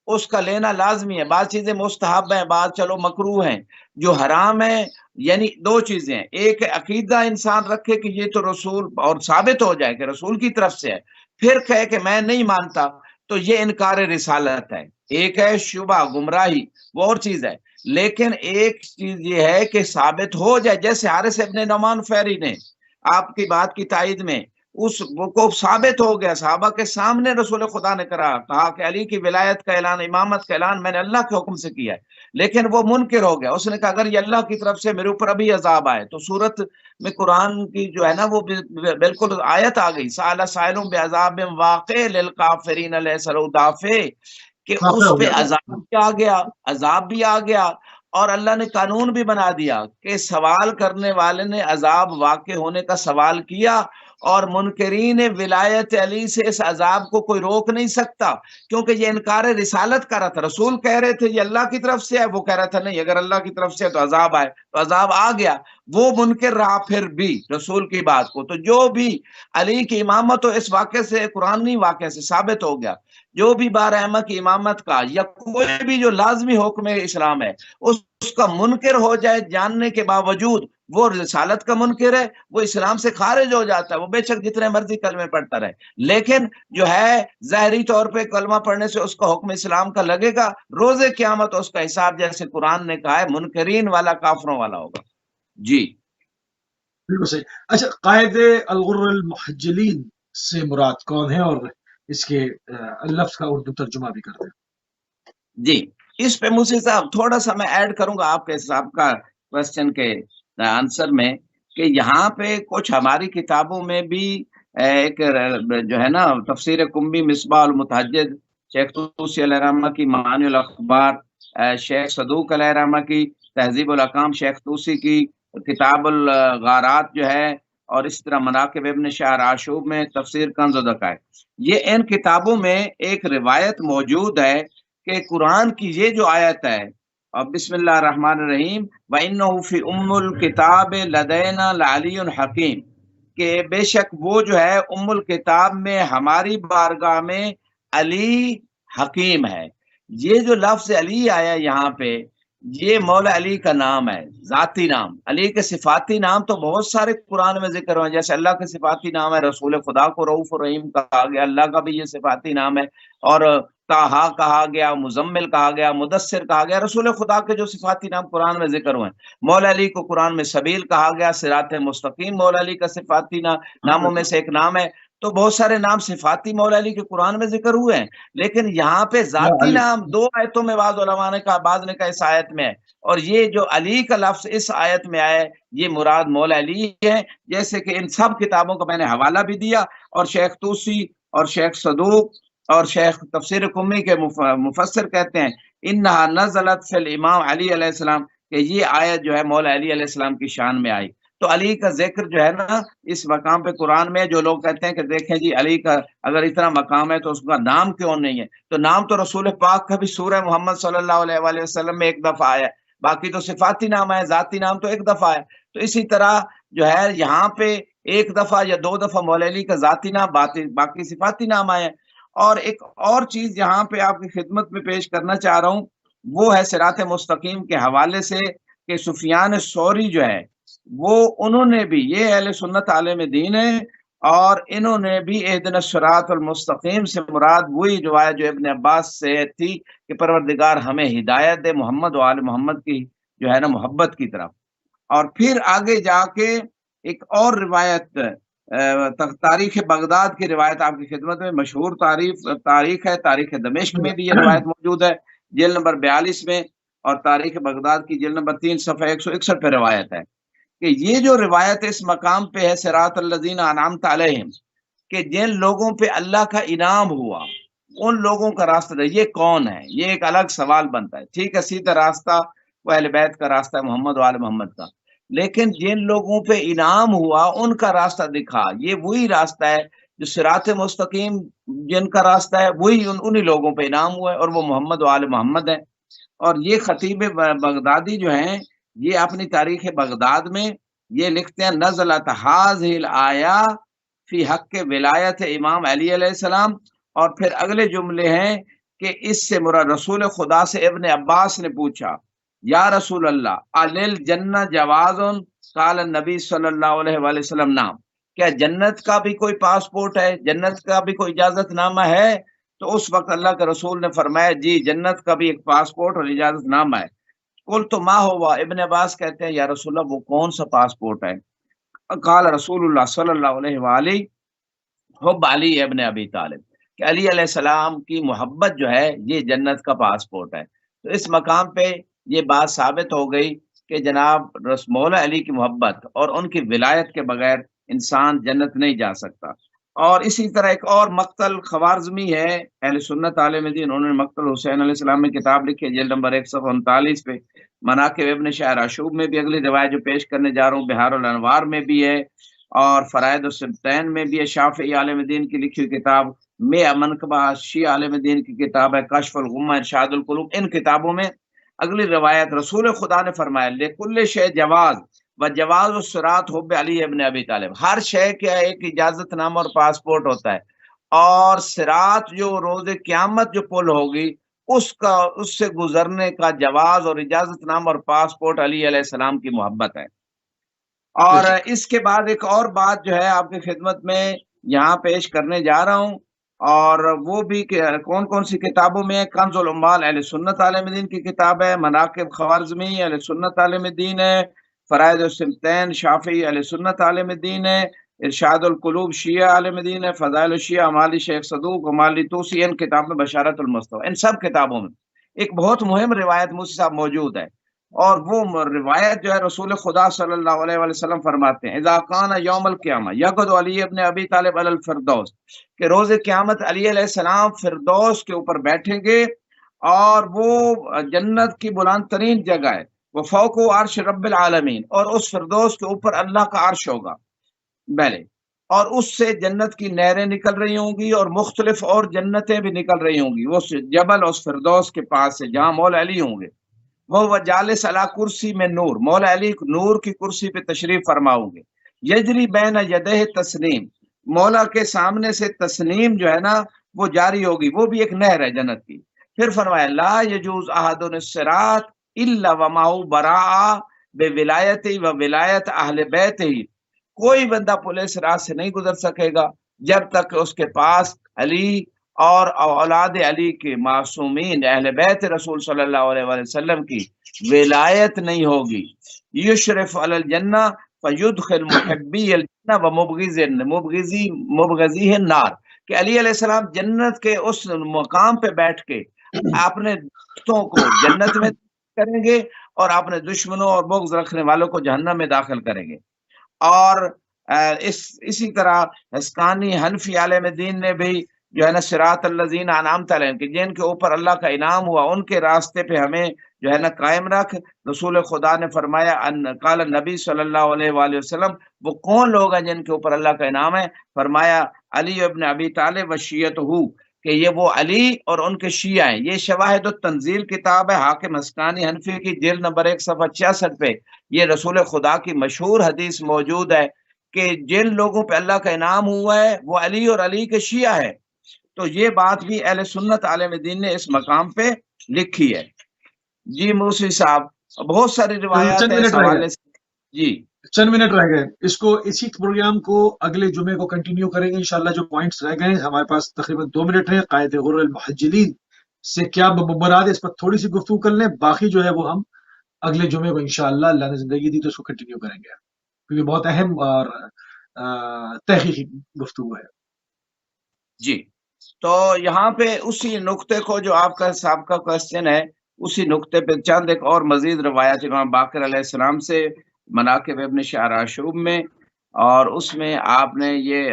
اس کا لینا لازمی ہے. بعض چیزیں مستحب ہیں، بعض چلو مکروہ ہیں. جو حرام ہے، یعنی دو چیزیں ہیں، ایک عقیدہ انسان رکھے کہ یہ تو رسول، اور ثابت ہو جائے کہ رسول کی طرف سے ہے، پھر کہے کہ میں نہیں مانتا، تو یہ انکار رسالت ہے. ایک ہے شبہ، گمراہی، وہ اور چیز ہے. لیکن ایک چیز یہ ہے کہ ثابت ہو جائے، جیسے حارث ابن نعمان فہری نے آپ کی بات کی تائید میں اس کو ثابت ہو گیا، صحابہ کے سامنے رسول خدا نے کہا کہ علی کی ولایت کا اعلان، امامت کا اعلان میں نے اللہ کے حکم سے کیا ہے. لیکن وہ منکر ہو گیا، اس نے کہا اگر یہ اللہ کی طرف سے میرے اوپر ابھی عذاب آئے. تو سورت میں قرآن کی جو ہے نا وہ بالکل آیت آ گئی، سأل سائل بعذاب واقع للکافرین لیس لہ دافع، کہ اس پہ عذاب بھی آ گیا، عذاب بھی آ گیا. اور اللہ نے قانون بھی بنا دیا کہ سوال کرنے والے نے عذاب واقع ہونے کا سوال کیا، اور منکرین ولایت علی سے اس عذاب کو کوئی روک نہیں سکتا، کیونکہ یہ انکار رسالت کر رہا تھا. رسول کہہ رہے تھے یہ اللہ کی طرف سے ہے، وہ کہہ رہا تھا نہیں، اگر اللہ کی طرف سے ہے تو عذاب آئے، تو عذاب آ گیا. وہ منکر رہا پھر بھی رسول کی بات کو. تو جو بھی علی کی امامت ہو، اس واقعے سے، قرآنی واقعے سے ثابت ہو گیا، جو بھی بارحمہ کی امامت کا یا کوئی بھی جو لازمی حکم اسلام ہے اس کا منکر ہو جائے جاننے کے باوجود، وہ رسالت کا منکر ہے، وہ اسلام سے خارج ہو جاتا ہے، وہ بے شک جتنے مرضی کلمے پڑھتا رہے. لیکن جو ہے ظاہری طور پہ کلمہ پڑھنے سے اس کا حکم اسلام کا لگے گا، روز قیامت اس کا حساب جیسے قرآن نے کہا ہے منکرین والا، کافروں والا ہوگا. جی بالکل صحیح. اچھا، قائد الغر المحجلین سے مراد کون ہے، اور اس کے لفظ کا اردو ترجمہ بھی کر دیں. جی، اس پہ مجھے صاحب تھوڑا سا میں ایڈ کروں گا آپ کے صاحب کا کوشچن کے آنسر میں، کہ یہاں پہ کچھ ہماری کتابوں میں بھی ایک جو ہے نا تفسیر قمبی مصباح المتحجد، شیخ طوسی علیہ الرحمہ کی معانی الاخبار، شیخ صدوق علیہ الرحمہ کی تہذیب الاحکام، شیخ طوسی کی کتاب الغارات جو ہے، اور اس طرح مناقب ابن شہر آشوب میں تفسیر کنز الدقائق، یہ ان کتابوں میں ایک روایت موجود ہے کہ قرآن کی یہ جو آیت ہے، اور بسم اللہ الرحمن الرحیم، وَإِنَّهُ فِي أُمُّ الْكِتَابِ لَدَيْنَا لَعَلِيٌّ حَكِيمٌ، کہ بے شک وہ جو ہے ام الکتاب میں ہماری بارگاہ میں علی حکیم ہے. یہ جو لفظ علی آیا یہاں پہ، یہ مولا علی کا نام ہے، ذاتی نام. علی کے صفاتی نام تو بہت سارے قرآن میں ذکر ہوئے، جیسے اللہ کے صفاتی نام ہے، رسول خدا کو رؤوف الرحیم کہا گیا، اللہ کا بھی یہ صفاتی نام ہے، اور طٰہٰ کہا گیا، مزمل کہا گیا، مدثر کہا گیا. رسول خدا کے جو صفاتی نام قرآن میں ذکر ہوئے ہیں. مولا علی کو قرآن میں سبیل کہا گیا، صراط مستقیم مولا علی کا صفاتی ناموں میں سے ایک نام ہے. تو بہت سارے نام صفاتی مولا علی کے قرآن میں ذکر ہوئے ہیں، لیکن یہاں پہ ذاتی نام دو آیتوں میں بعض علماء نے کہا، بعض نے کہا اس آیت میں ہے، اور یہ جو علی کا لفظ اس آیت میں آئے یہ مراد مولا علی ہے. جیسے کہ ان سب کتابوں کا میں نے حوالہ بھی دیا، اور شیخ طوسی اور شیخ صدوق اور شیخ تفسیر قمی کے مفسر کہتے ہیں انہا نزلت فی الامام علی علیہ السلام، کہ یہ آیت جو ہے مولا علی علیہ السلام کی شان میں آئی. تو علی کا ذکر جو ہے نا اس مقام پہ قرآن میں، جو لوگ کہتے ہیں کہ دیکھیں جی علی کا اگر اتنا مقام ہے تو اس کا نام کیوں نہیں ہے، تو نام تو رسول پاک کا بھی سورہ محمد صلی اللہ علیہ وآلہ وسلم میں ایک دفعہ آیا، باقی تو صفاتی نام ہے، ذاتی نام تو ایک دفعہ ہے۔ تو اسی طرح جو ہے یہاں پہ ایک دفعہ یا دو دفعہ مولا علی کا ذاتی نام، باقی صفاتی نام آئے۔ اور ایک اور چیز یہاں پہ آپ کی خدمت میں پیش کرنا چاہ رہا ہوں، وہ ہے صراط مستقیم کے حوالے سے کہ سفیان ثوری جو ہے وہ انہوں نے بھی، یہ اہل سنت عالم دین ہے، اور انہوں نے بھی اہدنا الصراط المستقیم سے مراد وہی روایت جو ابن عباس سے تھی کہ پروردگار ہمیں ہدایت دے محمد و آل محمد کی جو ہے نا محبت کی طرف۔ اور پھر آگے جا کے ایک اور روایت، تاریخ بغداد کی روایت آپ کی خدمت میں، مشہور تاریخ ہے، تاریخ دمشق میں بھی یہ روایت موجود ہے جلد نمبر 42 میں، اور تاریخ بغداد کی جلد نمبر 3 صفحہ 161 پہ روایت ہے کہ یہ جو روایت اس مقام پہ ہے صراط الذین انعمت علیہم، کہ جن لوگوں پہ اللہ کا انعام ہوا ان لوگوں کا راستہ، یہ کون ہے؟ یہ ایک الگ سوال بنتا ہے۔ ٹھیک ہے، سیدھا راستہ وہ اہل بیت کا راستہ ہے، محمد و آل محمد کا، لیکن جن لوگوں پہ انعام ہوا ان کا راستہ دکھا، یہ وہی راستہ ہے جو صراط مستقیم جن کا راستہ ہے، وہی انہی لوگوں پہ انعام ہوا ہے، اور وہ محمد و آل محمد ہے۔ اور یہ خطیب بغدادی جو ہیں، یہ اپنی تاریخ بغداد میں یہ لکھتے ہیں نزلت هذه الآیہ فی حق ولایت امام علی علیہ السلام، اور پھر اگلے جملے ہیں کہ اس سے مراد رسول خدا سے ابن عباس نے پوچھا یا رسول اللہ علیل جنہ جواز، قال النبی صلی اللہ علیہ وآلہ وسلم نام، کیا جنت کا بھی کوئی پاسپورٹ ہے، جنت کا بھی کوئی اجازت نامہ ہے؟ تو اس وقت اللہ کے رسول نے فرمایا جی جنت کا بھی ایک پاسپورٹ اور اجازت نامہ ہے۔ قل تو ما ہوا، ابن عباس کہتے ہیں یا رسول اللہ وہ کون سا پاسپورٹ ہے؟ قال رسول اللہ صلی اللہ علیہ وآلہ حب علی ابن ابی طالب، کہ علی علیہ السلام کی محبت جو ہے یہ جنت کا پاسپورٹ ہے۔ تو اس مقام پہ یہ بات ثابت ہو گئی کہ جناب مولا علی کی محبت اور ان کی ولایت کے بغیر انسان جنت نہیں جا سکتا۔ اور اسی طرح ایک اور مقتل خوارزمی ہے اہل سنت عالم دین، انہوں نے مقتل حسین علیہ السلام میں کتاب لکھی ہے جلد نمبر 139 پہ، مناقب ابن شہر عشوب میں بھی اگلی روایت جو پیش کرنے جا رہا ہوں بہار الانوار میں بھی ہے، اور فرائد السبتین میں بھی ہے، شافعی عالم دین کی لکھی ہوئی کتاب میں، منقبہ شیعہ عالم دین کی کتاب ہے کشف الغمہ ارشاد القلوب، ان کتابوں میں اگلی روایت رسول خدا نے فرمایا لکل شے جواز و جواز الصراط حب علی ابن ابی طالب، ہر شے کا ایک اجازت نامہ اور پاسپورٹ ہوتا ہے، اور صراط جو روز قیامت جو پل ہوگی اس سے گزرنے کا جواز اور اجازت نامہ اور پاسپورٹ علی علیہ السلام کی محبت ہے۔ اور اس کے بعد ایک اور بات جو ہے آپ کی خدمت میں یہاں پیش کرنے جا رہا ہوں، اور وہ بھی کہ کون کون سی کتابوں میں، کنز العمال اہل سنت عالم دین کی کتاب ہے، مناقب خوارزمی اہل سنت عالم دین ہے، فرائد السبتین شافعی اہل سنت عالم دین ہے، ارشاد القلوب شیعہ عالم دین ہے، فضائل الشیعہ امالی شیخ صدوق امالی توسی، ان کتاب میں بشارت المصطفیٰ، ان سب کتابوں میں ایک بہت مہم روایت موسی صاحب موجود ہے، اور وہ روایت جو ہے رسول خدا صلی اللہ علیہ وسلم فرماتے ہیں اذا کان یوم القیامہ یقعد علی ابن ابی طالب علی الفردوس، کہ روز قیامت علی علیہ السلام فردوس کے اوپر بیٹھیں گے، اور وہ جنت کی بلند ترین جگہ ہے، وہ فوق عرش رب العالمین، اور اس فردوس کے اوپر اللہ کا عرش ہوگا پہلے، اور اس سے جنت کی نہریں نکل رہی ہوں گی، اور مختلف اور جنتیں بھی نکل رہی ہوں گی اس جبل اس فردوس کے پاس سے جہاں مولا علی ہوں گے، وہ جالس علی کرسی میں نور، مولا علی نور کی کرسی پہ تشریف فرما ہوں گے، یجری بین یدہ تسنیم، مولا کے سامنے سے تسنیم جو ہے نا وہ جاری ہوگی، وہ بھی ایک نہر ہے جنت کی۔ پھر فرمایا لا یجوز احد الصراط الا ومعه براء بولایتہ و ولایت اہل بیتہ، کوئی بندہ پلے صراط سے نہیں گزر سکے گا جب تک کہ اس کے پاس علی اور اولاد علی کے معصومین اہل بیت رسول صلی اللہ علیہ وسلم کی ولایت نہیں ہوگی۔ یشرف علی الجنہ فیدخل محبی الجنہ و مبغضی النار، کہ علی علیہ السلام جنت کے اس مقام پہ بیٹھ کے اپنے دوستوں کو جنت میں کریں گے، اور اپنے دشمنوں اور بغض رکھنے والوں کو جہنم میں داخل کریں گے۔ اور اسی طرح حسقانی حنفی عالم دین نے بھی جو ہے نا صراط الذین انعمت علیہم کہ جن کے اوپر اللہ کا انعام ہوا ان کے راستے پہ ہمیں جو ہے نا قائم رکھ۔ رسول خدا نے فرمایا قال نبی صلی اللہ علیہ وآلہ وسلم وہ کون لوگ ہیں جن کے اوپر اللہ کا انعام ہے؟ فرمایا علی ابن ابی طالب و شیعتہ کہ یہ وہ علی اور ان کے شیعہ ہیں۔ یہ شواہد التنزیل کتاب ہے حاکم حسقانی حنفی کی جلد نمبر 1 صفحہ 66 پہ یہ رسول خدا کی مشہور حدیث موجود ہے کہ جن لوگوں پہ اللہ کا انعام ہوا ہے وہ علی اور علی کے شیعہ ہے۔ تو یہ بات بھی اہل سنت عالم دین نے اس مقام پہ لکھی ہے۔ جی موسی صاحب بہت ساری روایات چند ہیں منٹ اس رہ حوالے گئے، سے۔ جی چند منٹ رہ گئے، اس کو اسی پروگرام کو اگلے جمعے کو کنٹینیو کریں گے انشاءاللہ۔ جو پوائنٹس رہ گئے ہیں ہمارے پاس تقریباً 2 منٹ ہیں، قائد غر المحجلین سے کیا مراد ہے اس پر تھوڑی سی گفتگو کر لیں، باقی جو ہے وہ ہم اگلے جمعے کو انشاءاللہ اللہ نے زندگی دی تو اس کو کنٹینیو کریں گے، کیونکہ بہت اہم اور تحقیقی گفتگو ہے۔ جی تو یہاں پہ اسی نقطے کو جو آپ کا سابقہ کوشچن ہے اسی نقطے پہ چند ایک اور مزید روایات امام باقر علیہ السلام سے مناقب ابن شعراشوب میں، اور اس میں آپ نے یہ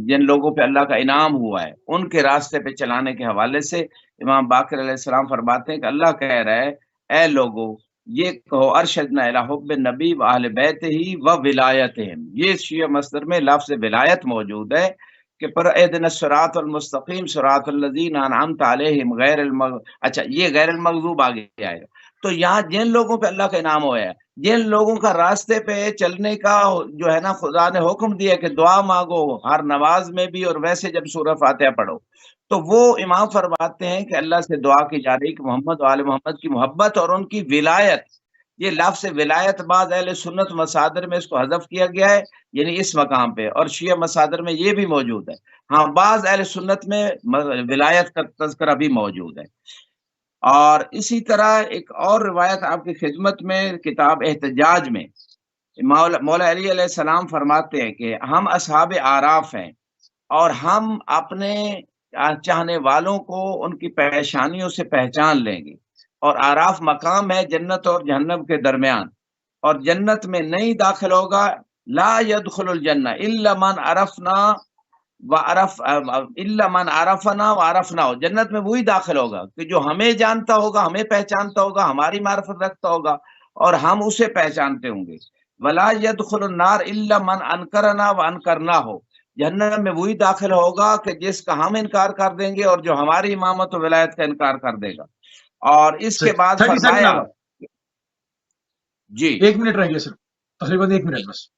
جن لوگوں پہ اللہ کا انعام ہوا ہے ان کے راستے پہ چلانے کے حوالے سے امام باقر علیہ السلام فرماتے ہیں کہ اللہ کہہ رہا ہے اے لوگو یہ کہو ارشدنا الی حب النبی و اہل بیت ہی و ولایتہم، یہ شیعہ مصدر میں لفظ ولایت موجود ہے کہ پر اہدنا الصراط المستقیم صراط الذین انعمت علیہم غیر اچھا یہ غیر المغضوب آگے آئے گا۔ تو یہاں جن لوگوں پہ اللہ کا انعام ہوا ہے، جن لوگوں کا راستے پہ چلنے کا جو ہے نا خدا نے حکم دیا کہ دعا مانگو ہر نماز میں بھی اور ویسے جب سورہ فاتحہ پڑھو، تو وہ امام فرماتے ہیں کہ اللہ سے دعا کی جا رہی کہ محمد و آل محمد کی محبت اور ان کی ولایت، یہ لفظ ولایت بعض اہل سنت مصادر میں اس کو حذف کیا گیا ہے یعنی اس مقام پہ، اور شیعہ مصادر میں یہ بھی موجود ہے۔ ہاں بعض اہل سنت میں ولایت کا تذکرہ بھی موجود ہے۔ اور اسی طرح ایک اور روایت آپ کی خدمت میں کتاب احتجاج میں مولا علی علیہ السلام فرماتے ہیں کہ ہم اصحاب اعراف ہیں اور ہم اپنے چاہنے والوں کو ان کی پریشانیوں سے پہچان لیں گے، اور اعراف مقام ہے جنت اور جہنم کے درمیان، اور جنت میں نہیں داخل ہوگا لا يدخل الجنہ الا من عرفنا وعرف الا من عرفنا وعرفنا، جنت میں وہی داخل ہوگا کہ جو ہمیں جانتا ہوگا، ہمیں پہچانتا ہوگا، ہماری معرفت رکھتا ہوگا اور ہم اسے پہچانتے ہوں گے۔ ولا يدخل النار الا من انکرنا وانکرناہ، جہنم میں وہی داخل ہوگا کہ جس کا ہم انکار کر دیں گے اور جو ہماری امامت و ولایت کا انکار کر دے گا۔ اور اس کے بعد 30 سیکنڈ فرمایا آگا، جی 1 منٹ رہ گیا سر، تقریباً 1 منٹ بس۔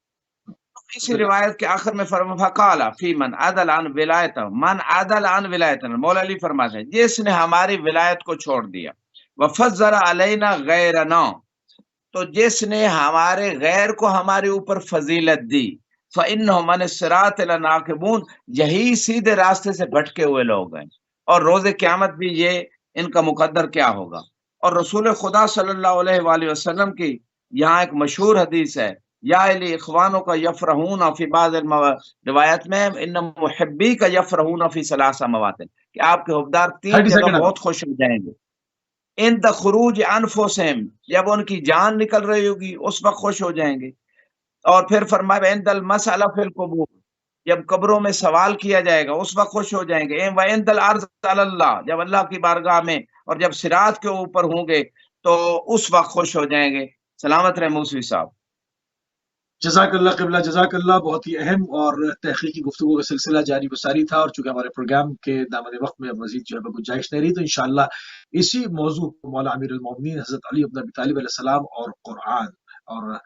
اسی روایت کے آخر میں فقال فی من عدل عن ولایتہ، من عدل عن ولایتنا، مولا علی فرماتے ہیں جس نے ہماری ولایت کو چھوڑ دیا، وفضل علینا غیرنا، تو جس نے ہمارے غیر کو ہمارے اوپر فضیلت دی، فإنهم عن الصراط لناکبون، یہی سیدھے راستے سے بھٹکے ہوئے لوگ ہیں، اور روز قیامت بھی یہ ان کا مقدر کیا ہوگا۔ اور رسول خدا صلی اللہ علیہ وآلہ وسلم کی یہاں ایک مشہور حدیث ہے، یا علی اخوانوں کا یفرحون فی بعض روایت میں ان محبی کا یفرحون فی ثلاث مواطن، کہ آپ کے حبدار 3 30 جگہ سیکنڈ بہت خوش ہو جائیں گے۔ ان خروج انفسہم، جب ان کی جان نکل رہی ہوگی اس وقت خوش ہو جائیں گے۔ اور پھر فرمایا عند المسألہ فی القبور، جب قبروں میں سوال کیا جائے گا اس وقت خوش ہو جائیں گے۔ وعند العرض علی اللہ، جب اللہ کی بارگاہ میں اور جب صراط کے اوپر ہوں گے تو اس وقت خوش ہو جائیں گے۔ سلامت رہے موسوی صاحب۔ جزاک اللہ قبلہ، جزاک اللہ، بہت ہی اہم اور تحقیقی گفتگو کا سلسلہ جاری وساری تھا، اور چونکہ ہمارے پروگرام کے دامن وقت میں مزید جو ہے گنجائش نہیں رہی تو انشاءاللہ اسی موضوع کو مولا امیر المومنین حضرت علی بن ابی طالب علیہ السلام اور قرآن اور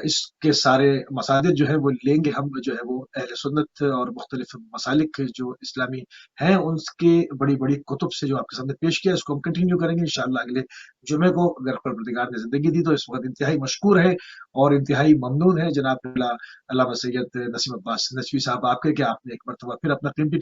اس کے سارے مصادر جو ہے وہ لیں گے ہم، جو ہے وہ اہل سنت اور مختلف مسالک جو اسلامی ہیں ان کے بڑی بڑی کتب سے جو آپ کے سامنے پیش کیا، اس کو ہم کنٹینیو کریں گے انشاءاللہ اگلے جمعے کو، اگر پروردگار نے زندگی دی تو۔ اس وقت انتہائی مشکور ہے اور انتہائی ممنون ہے جناب علامہ سید نسیم عباس نجوی صاحب آپ کے کہ آپ نے ایک مرتبہ پھر اپنا قیمتی